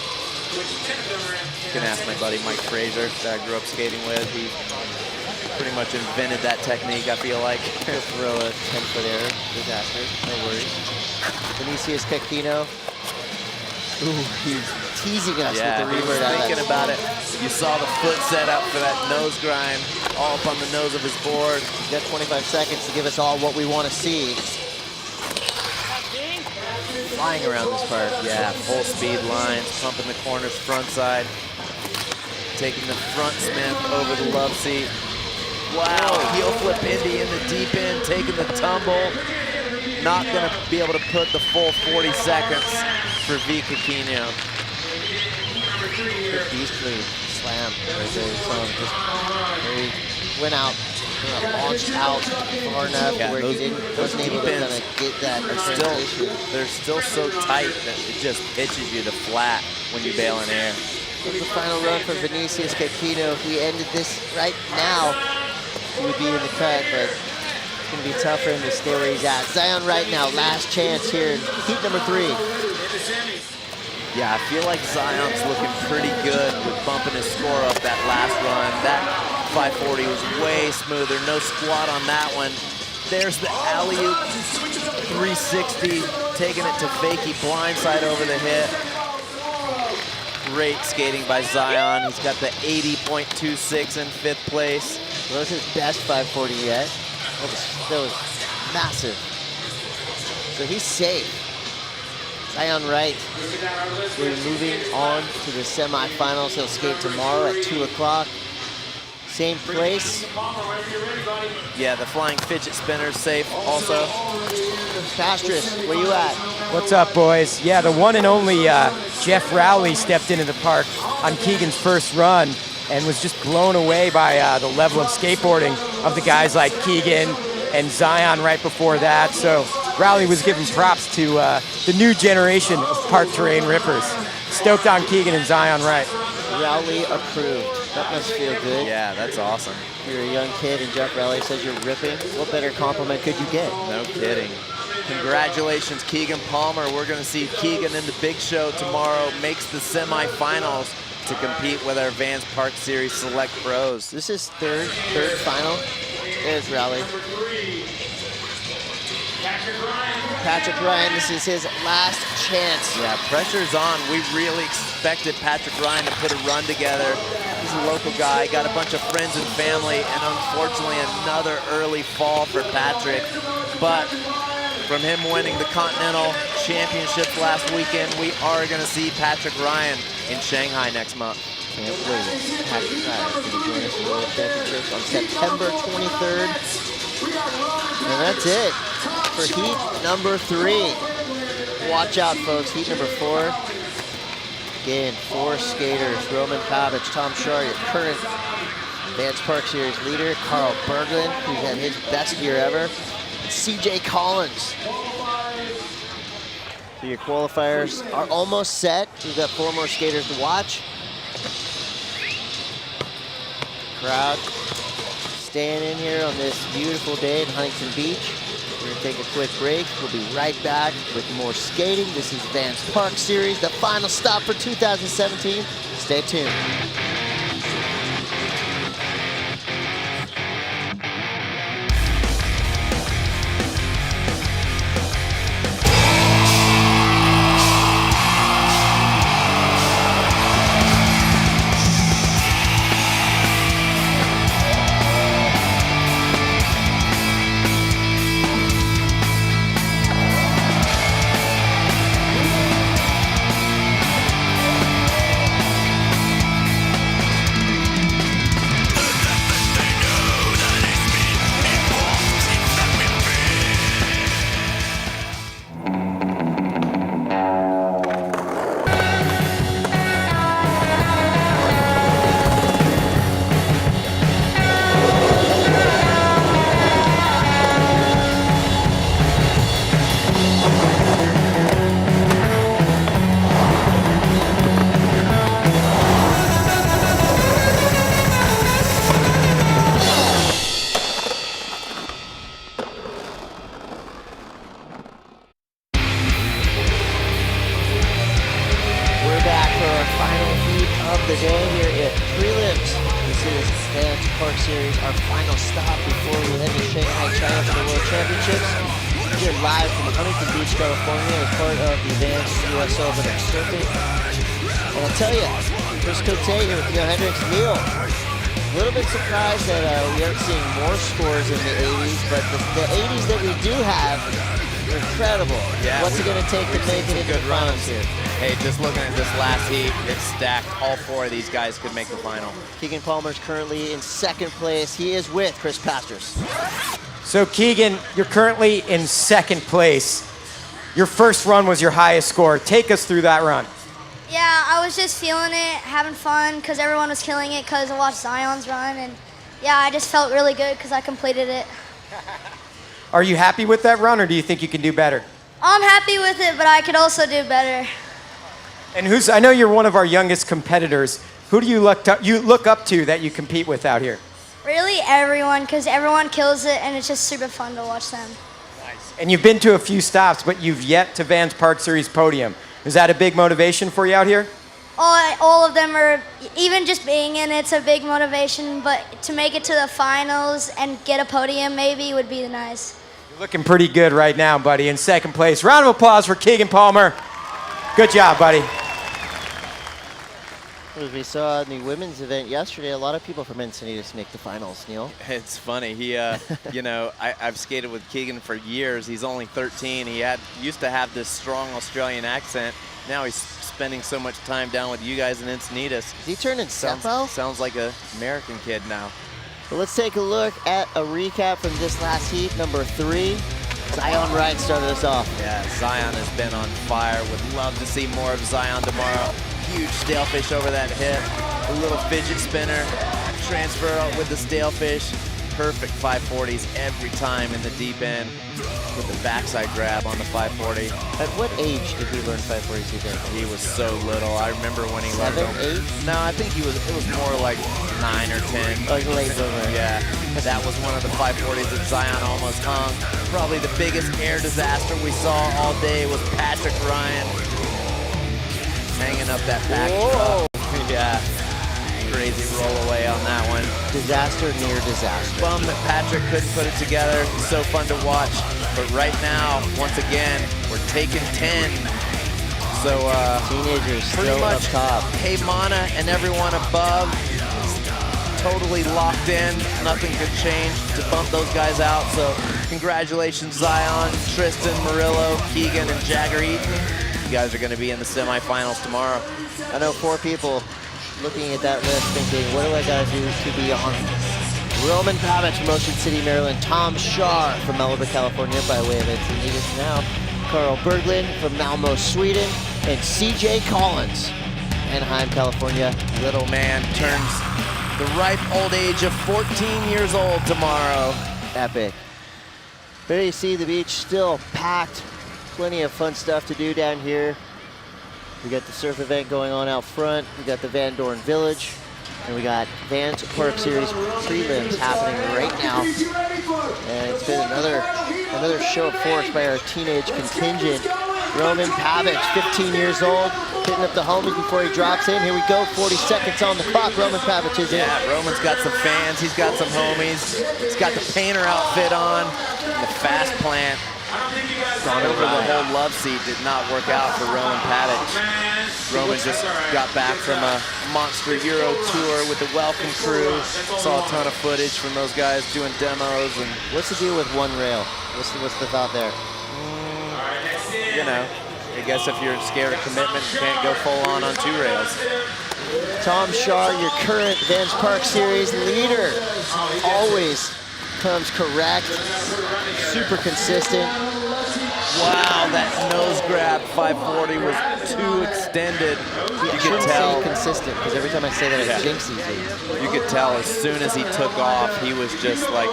E: You can ask my buddy Mike Fraser that I grew up skating with. He pretty much invented that technique, I feel like.
D: He'll throw a 10-foot air disaster, no worries. Vinicius Cacchino. Ooh, he's teasing us with the revert out of that.
E: Thinking about it. You saw the foot set up for that nose grind, all up on the nose of his board.
D: He's got 25 seconds to give us all what we want to see. Flying around this park.
E: Yeah, full speed lines, pumping the corners front side, taking the front Smith over the love seat. Wow, heel flip Indy in the deep end, taking the tumble. Not gonna be able to put the full 40 seconds for V. Cacchino.
D: The beastly slam right there. You saw him just went out, launched out far enough where he wasn't able to kind of get that transition.
E: They're still so tight that it just pitches you to flat when you bail in air.
D: This is the final run for Vinicius Cacchino. If we ended this right now, he would be in the cut, but it's going to be tough for him to stay where he's at. Zion right now, last chance here in heat number 3.
E: Yeah, I feel like Zion's looking pretty good with bumping his score up that last run. That 540 was way smoother, no squat on that one. There's the alley-oop 360, taking it to fakie blindside over the hip. Great skating by Zion. He's got the 80.26 in 5th place.
D: Well, that was his best 540 yet. That was massive. So he's safe. Zion Wright, we're moving on to the semifinals. He'll skate tomorrow at 2 o'clock. Same place.
E: Yeah, the flying fidget spinner's safe also.
D: Pastris, where you at?
C: What's up, boys? Yeah, the one and only Jeff Rowley stepped into the park on Keegan's first run and was just blown away by the level of skateboarding of the guys like Keegan and Zion right before that. So Rowley was giving props to the new generation of park terrain rippers. Stoked on Keegan and Zion Wright.
D: Rowley approved. That must feel good.
E: Yeah, that's awesome.
D: You're a young kid and Jeff Rowley says you're ripping. What better compliment could you get?
E: No kidding. Congratulations, Keegan Palmer. We're going to see Keegan in the big show tomorrow. Makes the semifinals to compete with our Vans Park Series Select Pros.
D: This is third final. There's Rowley. Patrick Ryan, this is his last chance.
E: Yeah, pressure's on. We really expected Patrick Ryan to put a run together. He's a local guy, got a bunch of friends and family, and unfortunately another early fall for Patrick. But from him winning the Continental Championships last weekend, we are going to see Patrick Ryan in Shanghai next month.
D: Can't wait. Patrick Ryan is going to join us in the World Championships on September 23rd. And that's it for heat number 3. Watch out, folks. Heat number 4. Again, 4 skaters, Roman Pavic, Tom Shar, your current Vans Park Series leader, Carl Berglund, who's had his best year ever, and CJ Collins. So your qualifiers are almost set. We've got 4 more skaters to watch. Crowd staying in here on this beautiful day in Huntington Beach. We're gonna take a quick break. We'll be right back with more skating. This is Vans Park Series, the final stop for 2017. Stay tuned. The day here at Prelims. This is Vans Park Series, our final stop before we head to Shanghai, China for the World Championships. We're live from Huntington Beach, California, as part of the Vans US Open of Surfing. And I'll tell you, Chris Cote here with Neil Hendricks. Neil, a little bit surprised that we aren't seeing more scores in the 80s, but the 80s that we do have are incredible.
E: Yeah,
D: what's it going to take to make it into the finals here?
E: Hey, just looking at this last heat, it's stacked. All 4 of these guys could make the final.
D: Keegan Palmer's currently in 2nd place. He is with Chris Pastors.
C: So Keegan, you're currently in 2nd place. Your first run was your highest score. Take us through that run.
J: Yeah, I was just feeling it, having fun, because everyone was killing it, because I watched Zion's run, and yeah, I just felt really good because I completed it.
C: Are you happy with that run, or do you think you can do better?
J: I'm happy with it, but I could also do better.
C: And I know you're one of our youngest competitors. Who do you look up to that you compete with out here?
J: Really, everyone, because everyone kills it, and it's just super fun to watch them.
C: Nice. And you've been to a few stops, but you've yet to Vans Park Series podium. Is that a big motivation for you out here?
J: All of them are, even just being in it's a big motivation, but to make it to the finals and get a podium maybe would be nice.
C: You're looking pretty good right now, buddy. In 2nd place. Round of applause for Keegan Palmer. Good job, buddy.
D: As we saw in the women's event yesterday, a lot of people from Encinitas make the finals, Neil.
E: It's funny. He, you know, I've skated with Keegan for years. He's only 13. He used to have this strong Australian accent. Now he's spending so much time down with you guys in Encinitas.
D: Is he turning Seppo?
E: Sounds like an American kid now.
D: Well, let's take a look at a recap from this last heat, number 3. Zion Wright started us off.
E: Yeah, Zion has been on fire. Would love to see more of Zion tomorrow. Huge stalefish over that hip. A little fidget spinner. Transfer with the stalefish. Perfect 540s every time in the deep end. With the backside grab on the 540.
D: At what age did he learn 540s, you think?
E: He was so little. I remember when he learned them.
D: 7, 8?
E: No, I think it was more like 9 or 10.
D: Like late bloomer.
E: Yeah, that was one of the 540s that Zion almost hung. Probably the biggest air disaster we saw all day was Patrick Ryan hanging up that back drop. Yeah, crazy roll away on that one.
D: Disaster near disaster.
E: Bummed that Patrick couldn't put it together. So fun to watch. But right now, once again, we're taking 10. So
D: teenagers
E: pretty
D: still
E: much
D: up top.
E: Hey Mana and everyone above totally locked in. Nothing could change to bump those guys out. So congratulations, Zion, Tristan, Murillo, Keegan, and Jagger Eaton. You guys are going to be in the semifinals tomorrow.
D: I know 4 people looking at that list thinking, what do I got to do to be on? Roman Pavic from Ocean City, Maryland. Tom Shar from Malibu, California, by way of Encinitas now. Carl Berglund from Malmo, Sweden. And CJ Collins Anaheim, California.
E: Little man turns the ripe old age of 14 years old tomorrow.
D: Epic. But you see the beach still packed. Plenty of fun stuff to do down here. We got the surf event going on out front. We got the Van Dorn Village. And we got Vans Park Series prelims happening right now. And it's been another show of force by our teenage contingent. Roman Pavic, 15 years old, hitting up the homies before he drops in. Here we go, 40 seconds on the clock. Roman Pavic is in.
E: Yeah, Roman's got some fans, he's got some homies. He's got the painter outfit on, the fast plant. Gone over the whole love seat, did not work out for Roman Pavic. Roman just got back from a Monster Euro tour with the Welcome crew. Saw a ton of footage from those guys doing demos. And
D: what's the deal with one rail? What's the thought there?
E: You know, I guess if you're scared of commitment, you can't go full on 2 rails.
D: Tom Shaw, your current Vans Park Series leader, always comes correct, super consistent.
E: Wow, that nose grab 540 was too extended. You could tell.
D: Consistent, because every time I say that, it jinxes you.
E: You could tell as soon as he took off, he was just like,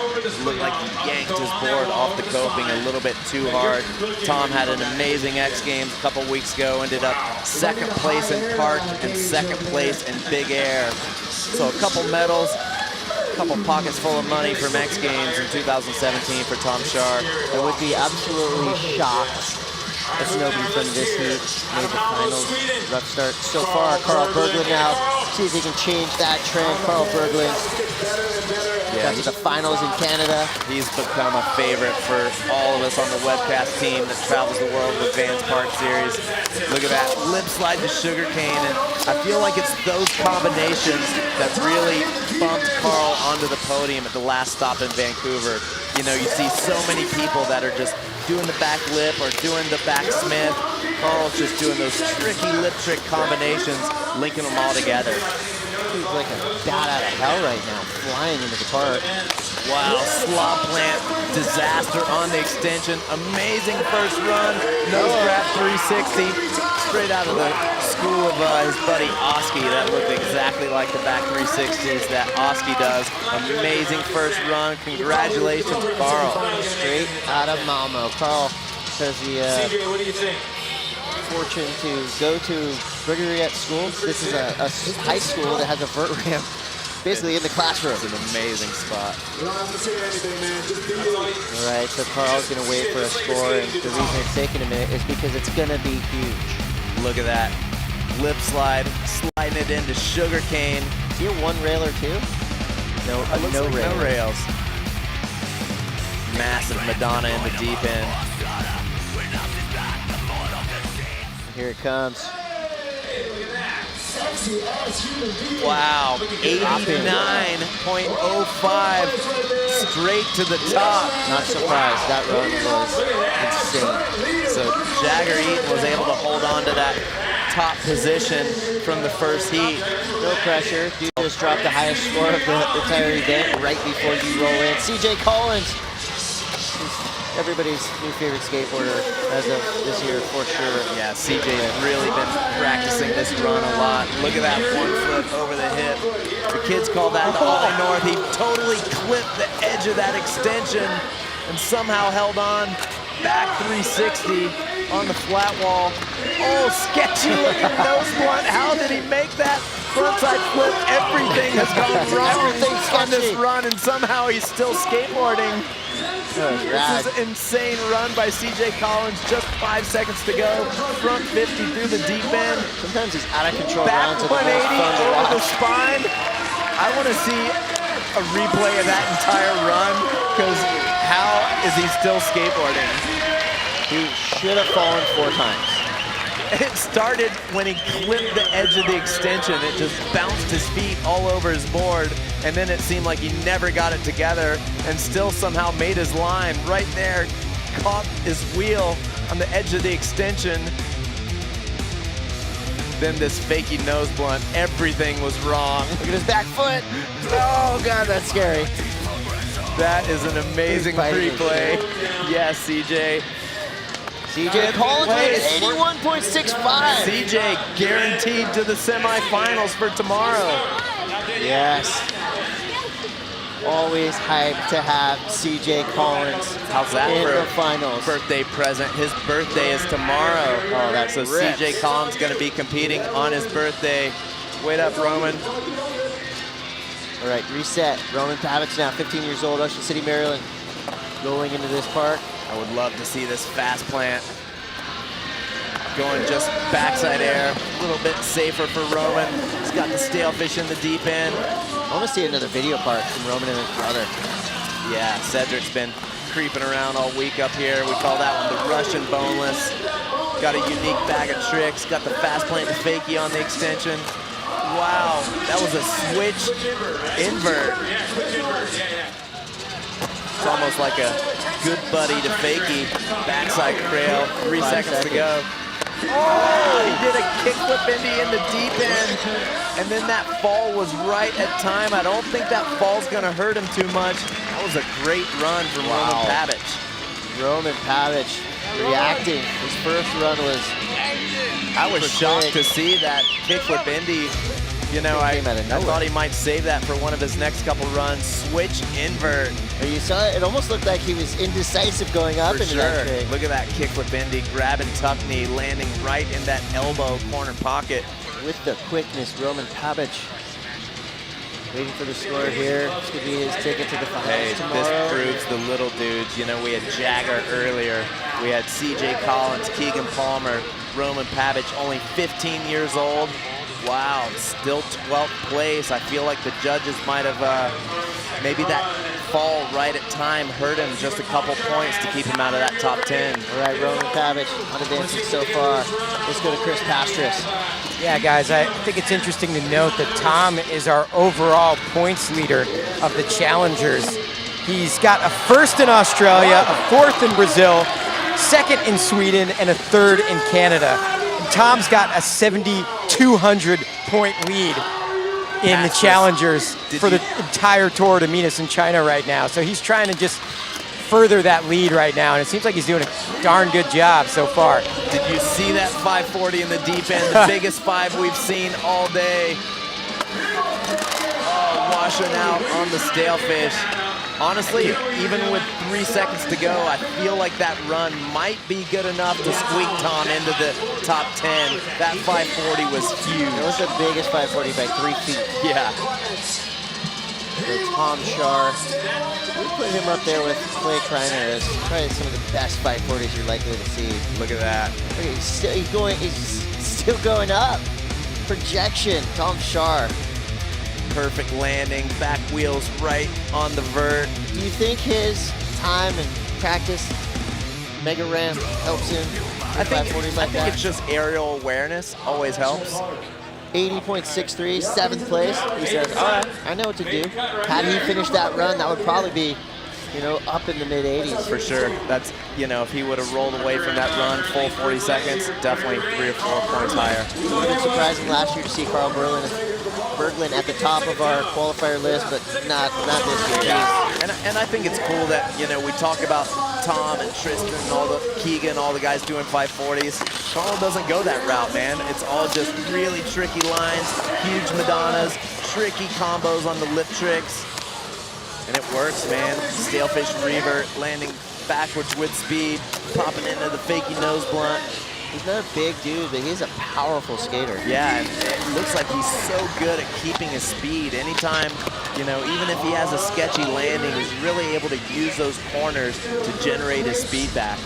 E: looked like he yanked his board off the coping a little bit too hard. Tom had an amazing X Games a couple weeks ago, ended up 2nd place in park and 2nd place in big air. So a couple medals. Couple pockets full of money from X Games in 2017 for Tom Shaw.
D: I would be absolutely shocked if nobody from this heat made the finals. Rough start so far. Carl Berglund now. See if he can change that trend. Carl Berglund got to the finals in Canada.
E: He's become a favorite for all of us on the webcast team that travels the world with Vans Park Series. Look at that lip slide to sugarcane, and I feel like it's those combinations that really bumped Carl onto the podium at the last stop in Vancouver. You know, you see so many people that are just doing the back lip or doing the back Smith. Carl's just doing those tricky lip trick combinations, linking them all together.
D: He's like a bat out of hell right now, flying into the park.
E: Wow, slop plant disaster on the extension. Amazing first run, nose grab 360. Straight out of the school of his buddy Oski. That looked exactly like the back 360s that Oski does. Amazing first run. Congratulations, Carl.
D: Straight out of Malmo. Carl has the
F: CJ, what do you think?
D: fortune to go to Brigham School. This is a high school that has a vert ramp basically in the classroom.
E: It's an amazing spot.
D: All right, so Carl's gonna wait for a score, and the reason it's taking a minute is because it's gonna be huge.
E: Look at that. Lip slide, sliding it into sugarcane.
D: Is he a one rail or two? No, no
E: like
D: rail.
E: No rails. Massive Madonna in the deep end.
D: Here it comes.
E: Wow, 89.05, straight to the top.
D: Not surprised, that run was insane.
E: So Jagger Eaton was able to hold on to that top position from the first heat.
D: No pressure, you just dropped the highest score of the entire event right before you roll in. CJ Collins, everybody's new favorite skateboarder as of this year for sure.
E: Yeah, CJ's really been practicing this run a lot. Look at that one foot over the hip. The kids call that the Ollie North. He totally clipped the edge of that extension and somehow held on. Back 360 on the flat wall. Oh, sketchy looking nose blunt. How did he make that frontside flip? Everything has gone wrong on this run, and somehow he's still skateboarding. This is an insane run by CJ Collins. Just 5 seconds to go. Front 50 through the deep end.
D: Sometimes he's out of control.
E: Back 180 over the spine. I want to see a replay of that entire run, because how is he still skateboarding?
D: He should have fallen 4 times.
E: It started when he clipped the edge of the extension. It just bounced his feet all over his board, and then it seemed like he never got it together and still somehow made his line right there, caught his wheel on the edge of the extension. Then this fakey nose blunt, everything was wrong.
D: Look at his back foot. Oh God, that's scary.
E: That is an amazing replay. Yes, CJ.
D: CJ Collins with 81.65.
E: CJ guaranteed to the semifinals for tomorrow.
D: Yes. Always hyped to have CJ Collins
E: How's that
D: in
E: for
D: the
E: a
D: finals.
E: birthday present? His birthday is tomorrow.
D: Oh, that's
E: so
D: rips.
E: CJ Collins going to be competing on his birthday. Wait up, Roman.
D: All right, reset. Roman Pavich now 15 years old, Ocean City, Maryland, rolling into this park.
E: I would love to see this fast plant. Going just backside air, a little bit safer for Roman. He's got the stale fish in the deep end.
D: I want to see another video part from Roman and his brother.
E: Yeah, Cedric's been creeping around all week up here. We call that one the Russian boneless. Got a unique bag of tricks. Got the fast plant to fakie on the extension. Wow, that was a switch invert. It's almost like a good buddy to fakie. Backside trail, 3 seconds to go. Oh, he did a kickflip Indy in the deep end, and then that fall was right at time. I don't think that fall's gonna hurt him too much. That was a great run from Roman Pavich.
D: Roman Pavich reacting. His first run was...
E: I was shocked to see that kickflip Indy. You know, I thought he might save that for one of his next couple runs. Switch invert.
D: You saw it, it almost looked like he was indecisive going up into that trick.
E: Look at that kickflip Indy, grabbing tuck knee, landing right in that elbow corner pocket.
D: With the quickness, Roman Pavich waiting for the score here. This could be his ticket to the finals tomorrow.
E: This proves the little dudes. You know, we had Jagger earlier. We had CJ Collins, Keegan Palmer, Roman Pavich, only 15 years old. Wow, still 12th place. I feel like the judges might have, maybe that fall right at time hurt him just a couple points to keep him out of that top 10.
D: All right, Roman Pavich not advancing so far. Let's go to Chris Pastris.
C: Yeah, guys, I think it's interesting to note that Tom is our overall points leader of the challengers. He's got a first in Australia, a fourth in Brazil, second in Sweden, and a third in Canada. Tom's got a 7,200 point lead in the challengers for the entire tour to meet us in China right now. So he's trying to just further that lead right now, and it seems like he's doing a darn good job so far.
E: Did you see that 540 in the deep end? The biggest five we've seen all day. Oh, washing out on the stale fish. Honestly, even with 3 seconds to go, I feel like that run might be good enough to squeak Tom into the top 10. That 540 was huge.
D: It was the biggest 540 by 3 feet.
E: Yeah.
D: So Tom Shar, we put him up there with Clay Kreiner as probably some of the best 540s you're likely to see.
E: Look at that.
D: He's still going up. Projection, Tom Shar.
E: Perfect landing, back wheels right on the vert.
D: Do you think his time and practice, mega ramp, helps him?
E: I think it's just aerial awareness always helps.
D: 80.63, 7th place. He says, all right, I know what to do. Had he finished that run, that would probably be, you know, up in the mid-80s.
E: For sure. That's, you know, if he would have rolled away from that run full 40 seconds, definitely 3 or 4 points higher.
D: It would have been surprising last year to see Carl Berglund at the top of our qualifier list, but not this year.
E: Yeah. And I think it's cool that, you know, we talk about Tom and Tristan and all the Keegan, all the guys doing 540s. Carl doesn't go that route, man. It's all just really tricky lines, huge Madonnas, tricky combos on the lip tricks. And it works, man. Stalefish revert, landing backwards with speed, popping into the fakie nose blunt.
D: He's not a big dude, but he's a powerful skater.
E: Yeah, and it looks like he's so good at keeping his speed. Anytime, you know, even if he has a sketchy landing, he's really able to use those corners to generate his speed back.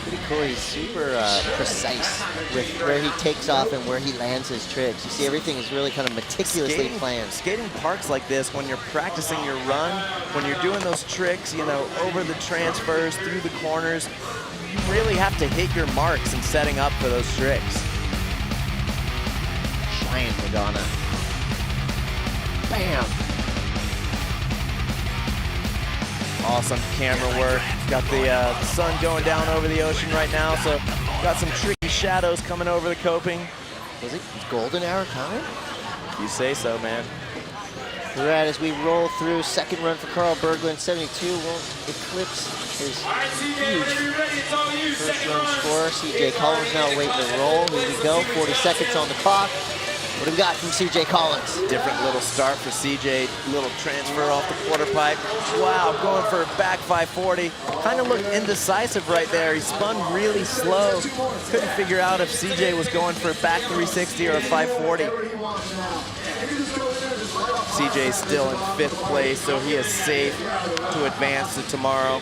D: Pretty cool. He's super precise with where he takes off and where he lands his tricks. You see, everything is really kind of meticulously planned.
E: Skating parks like this, when you're practicing your run, when you're doing those tricks, you know, over the transfers, through the corners, you really have to hit your marks in setting up for those tricks.
D: Giant Madonna. Bam!
E: Awesome camera work. Got the sun going down over the ocean right now, so got some tricky shadows coming over the coping.
D: Is it golden hour coming?
E: You say so, man.
D: Right as we roll through, second run for Carl Berglund, 72 won't eclipse his huge first run score. CJ Collins now waiting to roll. Here we go, 40 seconds on the clock. What do we got from CJ Collins?
E: Different little start for CJ, little transfer off the quarter pipe. Wow, going for a back 540. Kind of looked indecisive right there. He spun really slow. Couldn't figure out if CJ was going for a back 360 or a 540. CJ's still in 5th place, so he is safe to advance to tomorrow.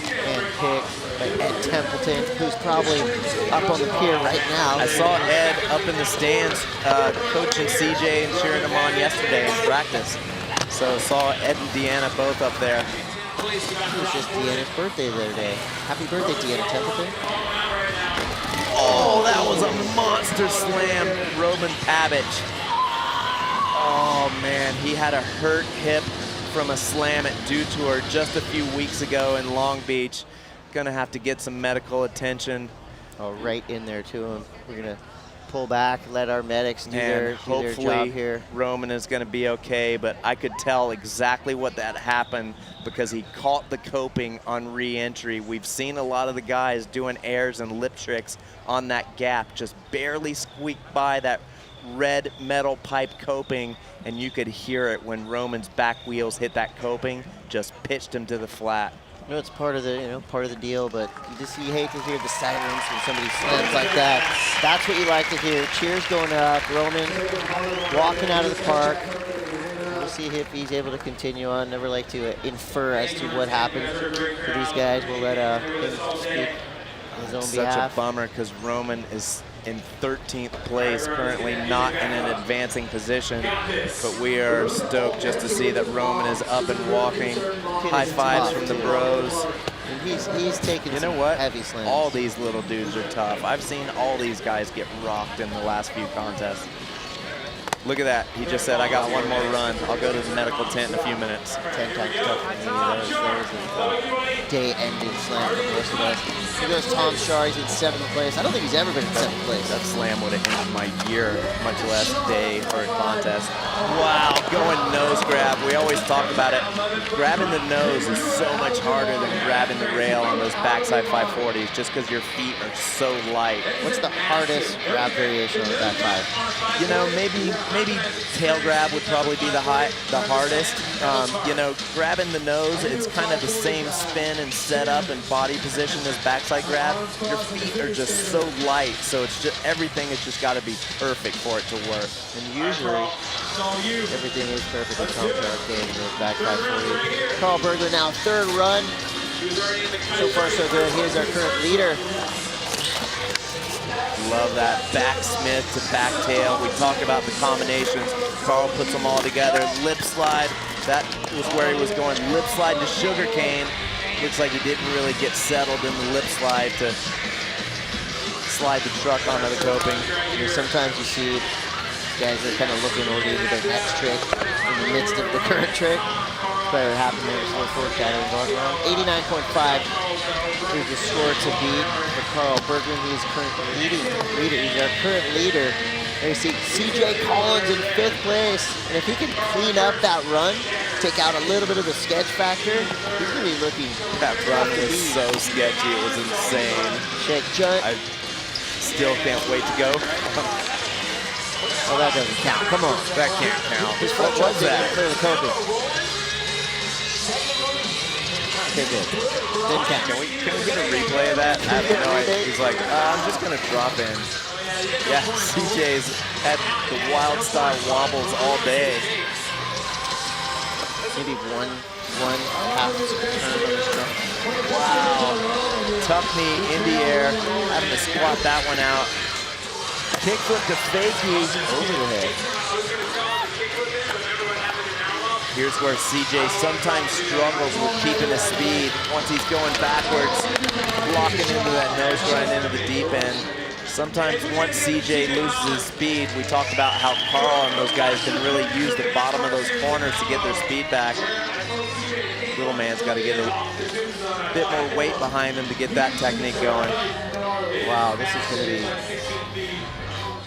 D: And picked by Ed Templeton, who's probably up on the pier right now.
E: I saw Ed up in the stands coaching CJ and cheering him on yesterday in practice. So saw Ed and Deanna both up there.
D: It was just Deanna's birthday the other day. Happy birthday, Deanna Templeton.
E: Oh, that was a monster slam, Roman Pavich. Oh man, he had a hurt hip from a slam at Dew Tour just a few weeks ago in Long Beach. Gonna have to get some medical attention.
D: Oh, right in there to him. We're gonna pull back, let our medics do their job here.
E: Roman is gonna be okay, but I could tell exactly what that happened because he caught the coping on re-entry. We've seen a lot of the guys doing airs and lip tricks on that gap, just barely squeaked by that red metal pipe coping, and you could hear it when Roman's back wheels hit that coping, just pitched him to the flat.
D: You know, it's part of the part of the deal, but you hate to hear the silence when somebody slams like that. That's what you like to hear. Cheers going up. Roman walking out of the park. We'll see if he's able to continue on. Never like to infer as to what happened to these guys. We'll let him speak on his own behalf.
E: Such a bummer because Roman is in 13th place, currently not in an advancing position, but we are stoked just to see that Roman is up and walking. High fives from the bros.
D: And he's taking
E: you know what?
D: Heavy slams.
E: All these little dudes are tough. I've seen all these guys get rocked in the last few contests. Look at that. He just said, I got one more run. I'll go to the medical tent in a few minutes.
D: 10 times tougher than me. That was a day-ending slam for most of us. Here goes Tom Shar. He's in 7th place. I don't think he's ever been in 7th place.
E: That slam would have ended my year, much less day or a contest. Wow, going nose grab. We always talk about it. Grabbing the nose is so much harder than grabbing the rail on those backside 540s just because your feet are so light.
D: What's the hardest grab variation on the back 5?
E: You know, maybe tail grab would probably be the hardest. You know, grabbing the nose, it's kind of the same spin and setup and body position as backside grab. Your feet are just so light, so it's just everything has just got to be perfect for it to work.
D: And usually, everything is perfect with Tom Shark in the back 540. Carl Berglund now 3rd run. So far, so good. Here's our current leader.
E: Love that back Smith to back tail. We talk about the combinations. Carl puts them all together. Lip slide, that was where he was going. Lip slide to sugarcane. Looks like he didn't really get settled in the lip slide to slide the truck onto the coping.
D: You know, sometimes you see guys are kind of looking over into their next trick in the midst of the current trick. Probably what happened there was a little foreshadowing going wrong. 89.5 is the score to beat for Carl Berglund. He's current leader. He's our current leader. There you see CJ Collins in 5th place. And if he can clean up that run, take out a little bit of the sketch factor, he's going to be looking.
E: That run was so sketchy. It was insane.
D: Shake Junt.
E: I still can't wait to go.
D: Oh, that doesn't count. Come on.
E: That can't count.
D: His foot was that? Clear the coping. Okay, good. Didn't count.
E: Can we get a replay of that? I have no idea. He's like, I'm just going to drop in. Yeah, CJ's had the wild style wobbles all day.
D: Maybe one half turn on his truck.
E: Wow. Tough knee in the air. Having to squat that one out. Kickflip to fakie over the head. Here's where CJ sometimes struggles with keeping his speed. Once he's going backwards, locking into that nose grind into the deep end. Sometimes once CJ loses his speed, we talked about how Carl and those guys can really use the bottom of those corners to get their speed back. Little man's got to get a bit more weight behind him to get that technique going.
D: Wow, this is going to be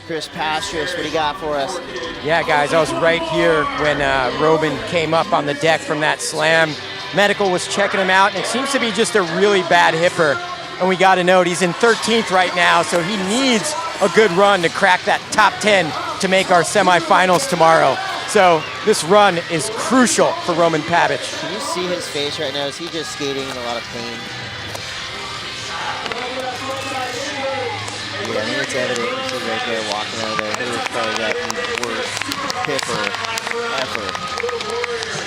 D: Chris Pastris, what do you got for us?
C: Yeah, guys, I was right here when Roman came up on the deck from that slam. Medical was checking him out, and it seems to be just a really bad hipper. And we got to note he's in 13th right now, so he needs a good run to crack that top 10 to make our semifinals tomorrow. So this run is crucial for Roman Pavic.
D: Can you see his face right now? Is he just skating in a lot of pain? Yeah, I mean, it's evident. You see right there walking out of there. He was probably got the worst hipper ever.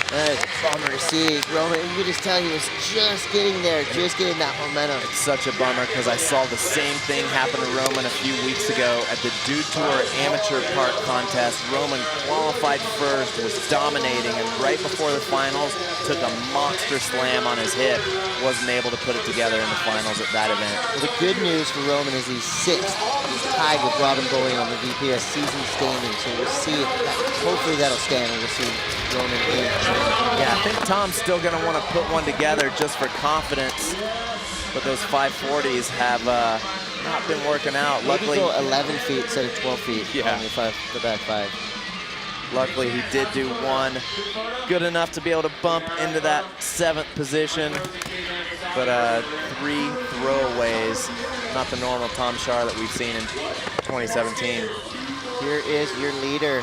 D: That is a bummer to see. Roman, you could just tell he was just getting there, just getting that momentum.
E: It's such a bummer because I saw the same thing happen to Roman a few weeks ago at the Dew Tour Amateur Park Contest. Roman qualified first, was dominating, and right before the finals, took a monster slam on his hip. Wasn't able to put it together in the finals at that event.
D: Well, the good news for Roman is he's 6th. He's tied with Robin Bowie on the VPS season standing, so we'll see if hopefully that'll stand, and we'll see Roman in.
E: Yeah, I think Tom's still going to want to put one together just for confidence, but those 540s have not been working out.
D: Maybe
E: Luckily,
D: go 11 feet instead of 12 feet on the back 5.
E: Luckily, he did do one good enough to be able to bump into that 7th position, but 3 throwaways, not the normal Tom Schaar that we've seen in 2017.
D: Here is your leader,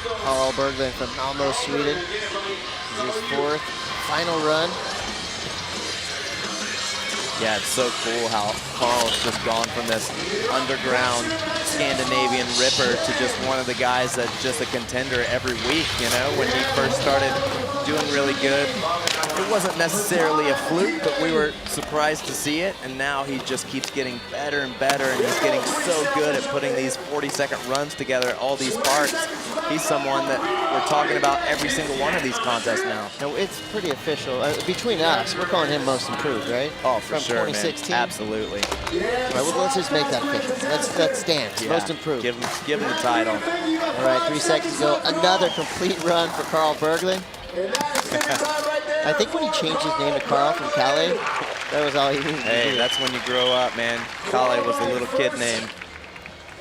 D: Carl Berglund from Malmö, Sweden. This is his 4th final run.
E: Yeah, it's so cool how Carl's just gone from this underground Scandinavian ripper to just one of the guys that's just a contender every week, you know? When he first started doing really good, it wasn't necessarily a fluke, but we were surprised to see it, and now he just keeps getting better and better, and he's getting so good at putting these 40-second runs together at all these parks. He's someone that we're talking about every single one of these contests now.
D: No, it's pretty official. Between us, we're calling him most improved, right?
E: Oh, for sure,
D: 2016?
E: man. Absolutely.
D: All right, well, let's just make that official. Let's stand.
E: Yeah.
D: Most improved.
E: Give him the title.
D: All right, 3 seconds ago, another complete run for Carl Berglund. I think when he changed his name to Carl from Calais, that was all he needed to do.
E: Hey, that's when you grow up, man. Calais was the little kid name.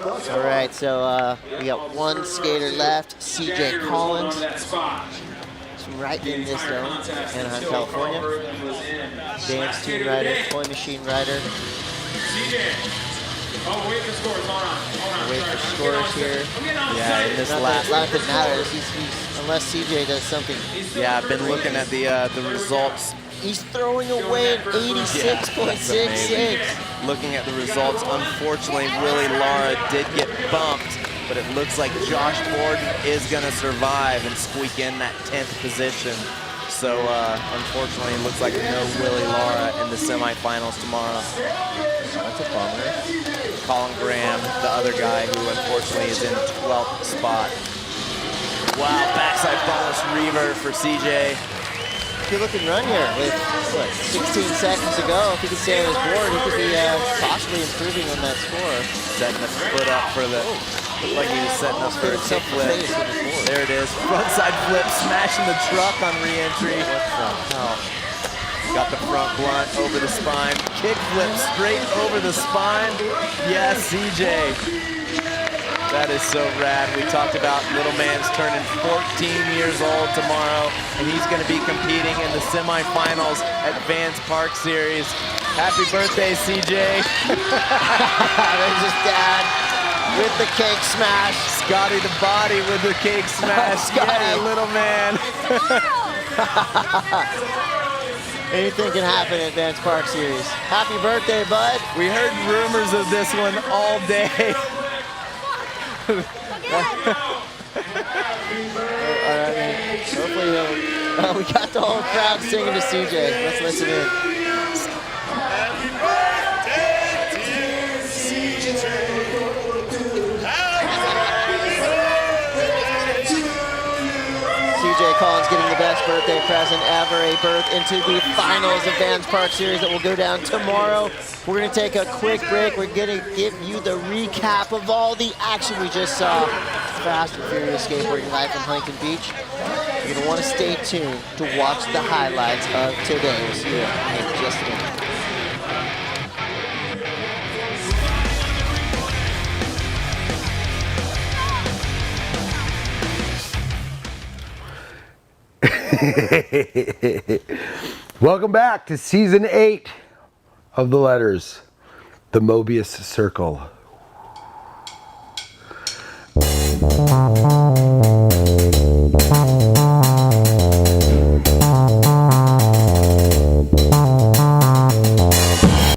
D: All right, so we got 1 skater left, CJ Collins. He's right in this zone, Anaheim, California. Dance tune rider, toy machine rider.
F: Wait for scores, hold on.
D: Wait for scores here.
E: Yeah, in this
D: Not
E: last.
D: that it matters, unless CJ does something.
E: Yeah, I've been looking at the results.
D: He's throwing away an 86.66.
E: Looking at the results, unfortunately, Willie Lara did get bumped, but it looks like Josh Borden is going to survive and squeak in that 10th position. So, unfortunately, it looks like no Willie Lara in the semifinals tomorrow.
D: That's a bummer.
E: Colin Graham, the other guy who unfortunately is in 12th spot. Wow, backside bonus revert for CJ.
D: Good looking run here with, what, 16 seconds to go. If he could stay on his board, he could be possibly improving on that score.
E: Setting the foot up for the, looked like he was setting up for a kick flip. There it is, frontside flip, smashing the truck on re-entry. What the hell? Got the front blunt over the spine. Kick flip straight over the spine. Yes, CJ. That is so rad. We talked about little man's turning 14 years old tomorrow, and he's going to be competing in the semifinals at Vans Park Series. Happy birthday, CJ.
D: There's his dad with the cake smash.
E: Scotty the body with the cake smash. Yeah, little man.
D: Anything can happen at Vans Park Series. Happy birthday, bud.
E: We heard rumors of this one all day.
D: Hopefully we got the whole crowd singing to CJ. Let's listen in. CJ Collins getting the best birthday present ever, a berth into the finals of Vans Park Series that will go down tomorrow. We're going to take a quick break. We're going to give you the recap of all the action we just saw. Fast and Furious skateboarding live from Huntington Beach. You're going to want to stay tuned to watch the highlights of today. We'll see you in just a minute.
A: Welcome back to season 8 of the letters, the Mobius Circle.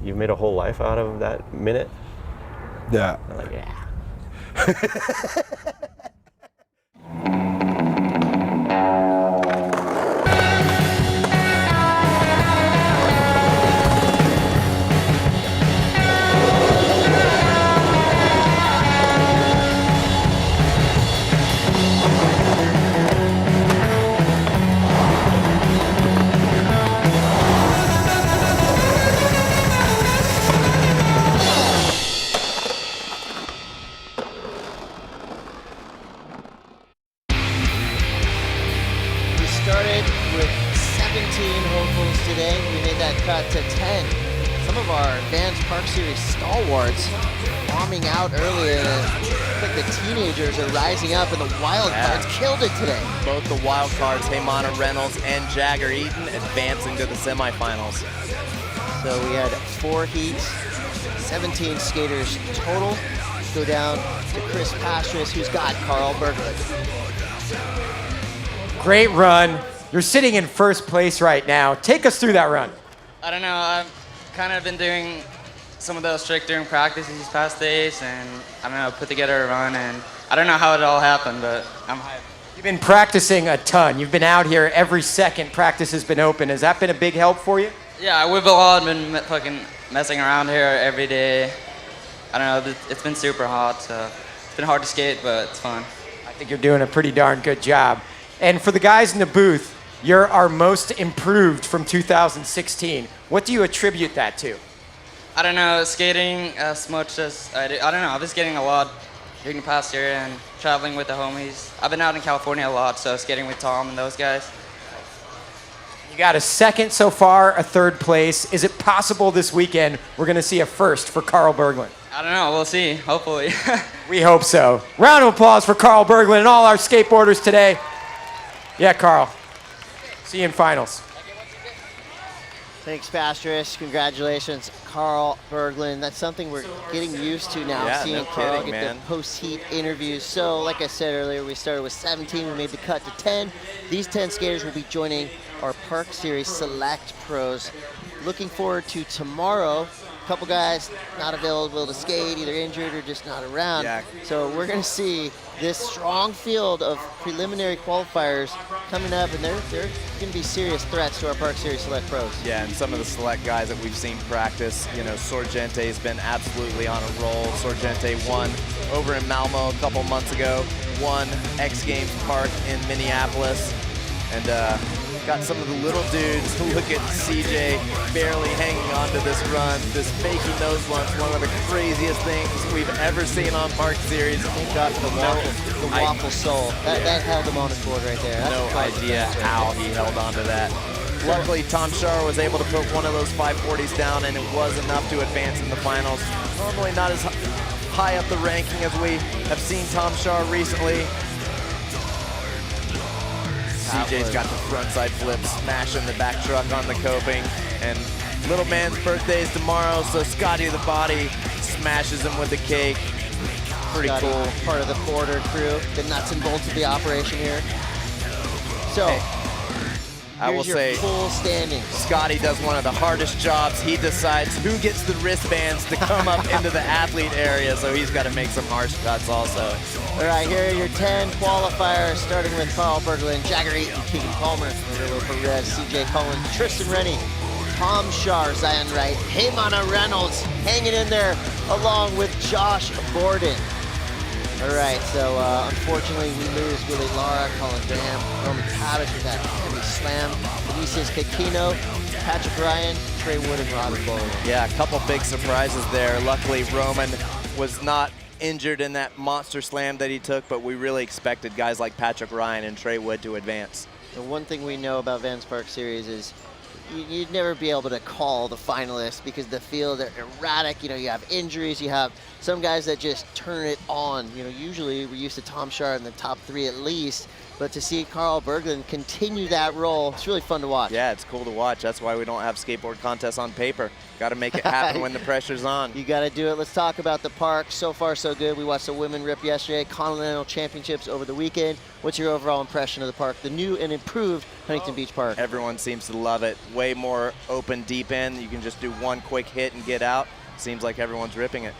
B: You've made a whole life out of that minute.
A: Yeah.
B: I'm like, yeah.
D: We started with 17 hopefuls today. We made that cut to 10. Some of our Advanced Park Series stalwarts bombing out early, and it looks like the teenagers are rising up, and the wild cards killed it today.
E: Both the wild cards, Heymana Reynolds and Jagger Eaton, advancing to the semifinals.
D: So we had 4 heats, 17 skaters total. Go down to Chris Pastris, who's got Carl Berglund.
C: Great run. You're sitting in first place right now. Take us through that run.
K: I don't know, I've kind of been doing some of those tricks during practice these past days, and I don't know, put together a run, and I don't know how it all happened, but I'm hyped.
C: You've been practicing a ton. You've been out here every second practice has been open. Has that been a big help for you?
K: Yeah, we've all been fucking messing around here every day. I don't know, it's been super hot, so it's been hard to skate, but it's fun.
C: I think you're doing a pretty darn good job. And for the guys in the booth, you're our most improved from 2016. What do you attribute that to?
K: I don't know, skating as much as I do. I don't know, I've been skating a lot during the past year and traveling with the homies. I've been out in California a lot, so skating with Tom and those guys.
C: You got a second so far, a third place. Is it possible this weekend we're going to see a first for Carl Berglund?
K: I don't know, we'll see, hopefully.
C: We hope so. Round of applause for Carl Berglund and all our skateboarders today. Yeah, Carl. See you in finals.
D: Thanks, Pastris. Congratulations, Carl Berglund. That's something we're getting used to now,
E: Yeah,
D: seeing
E: no
D: Carl
E: kidding,
D: get
E: man.
D: the post-heat interviews. So, like I said earlier, we started with 17. We made the cut to 10. These 10 skaters will be joining our Park Series Select Pros. Looking forward to tomorrow. A couple guys not available to skate, either injured or just not around.
E: Yeah.
D: So we're going to see this strong field of preliminary qualifiers coming up, and they're going to be serious threats to our Park Series Select Pros.
E: Yeah, and some of the select guys that we've seen practice, you know, Sorgente has been absolutely on a roll. Sorgente won over in Malmo a couple months ago, won X Games Park in Minneapolis, and got some of the little dudes. Look at CJ barely hanging on to this run, this faking nose lunge, one of the craziest things we've ever seen on Park Series.
D: Got the waffle sole. That held him on his board right there. That's
E: No idea how he held on to that. Luckily, Tom Shar was able to put one of those 540s down, and it was enough to advance in the finals. Normally not as high up the ranking as we have seen Tom Shar recently. CJ's got the frontside flip, smashing the back truck on the coping, and little man's birthday is tomorrow, so Scotty the Body smashes him with the cake. Pretty
D: Scotty,
E: cool.
D: Part of the Porter crew, the nuts and bolts of the operation here. So,
E: I will
D: here's your
E: say,
D: full standings.
E: Scotty does one of the hardest jobs. He decides who gets the wristbands to come up into the athlete area, so he's got to make some harsh cuts also.
D: All right, here are your 10 qualifiers, starting with Carl Berglund, Jagger Eaton, Keegan Palmer, Roberto Perez, CJ Collins, Tristan Rennie, Tom Shar, Zion Wright, Heymana Reynolds hanging in there along with Josh Borden. All right, so unfortunately we lose Willie Lara, Colin Graham, Roman Cabbage with that heavy slam, Vinicius Kikino, Patrick Ryan, Trey Wood, and Robin Bowling.
E: Yeah, a couple big surprises there. Luckily, Roman was not injured in that monster slam that he took, but we really expected guys like Patrick Ryan and Trey Wood to advance.
D: The one thing we know about Vans Park Series is you'd never be able to call the finalists because the field are erratic. You know, you have injuries, you have some guys that just turn it on. You know, usually we're used to Tom Shar in the top 3 at least. but to see Carl Berglund continue that role, it's really fun to watch.
E: Yeah, it's cool to watch. That's why we don't have skateboard contests on paper. Got to make it happen when the pressure's on.
D: You got to do it. Let's talk about the park. So far, so good. We watched the women rip yesterday, Continental Championships over the weekend. What's your overall impression of the park, the new and improved Huntington Beach Park?
E: Everyone seems to love it. Way more open deep end. You can just do one quick hit and get out. Seems like everyone's ripping it.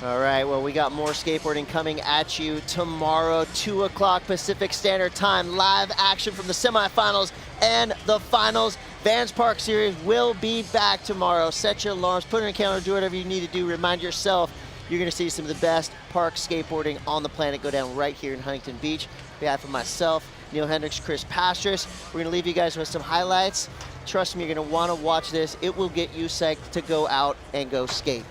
D: All right, well, we got more skateboarding coming at you tomorrow, 2 o'clock Pacific Standard Time. Live action from the semifinals and the finals. Vans Park Series will be back tomorrow. Set your alarms, put it in your calendar, do whatever you need to do. Remind yourself you're going to see some of the best park skateboarding on the planet go down right here in Huntington Beach. On behalf of myself, Neil Hendricks, Chris Pastris, we're going to leave you guys with some highlights. Trust me, you're going to want to watch this. It will get you psyched to go out and go skate.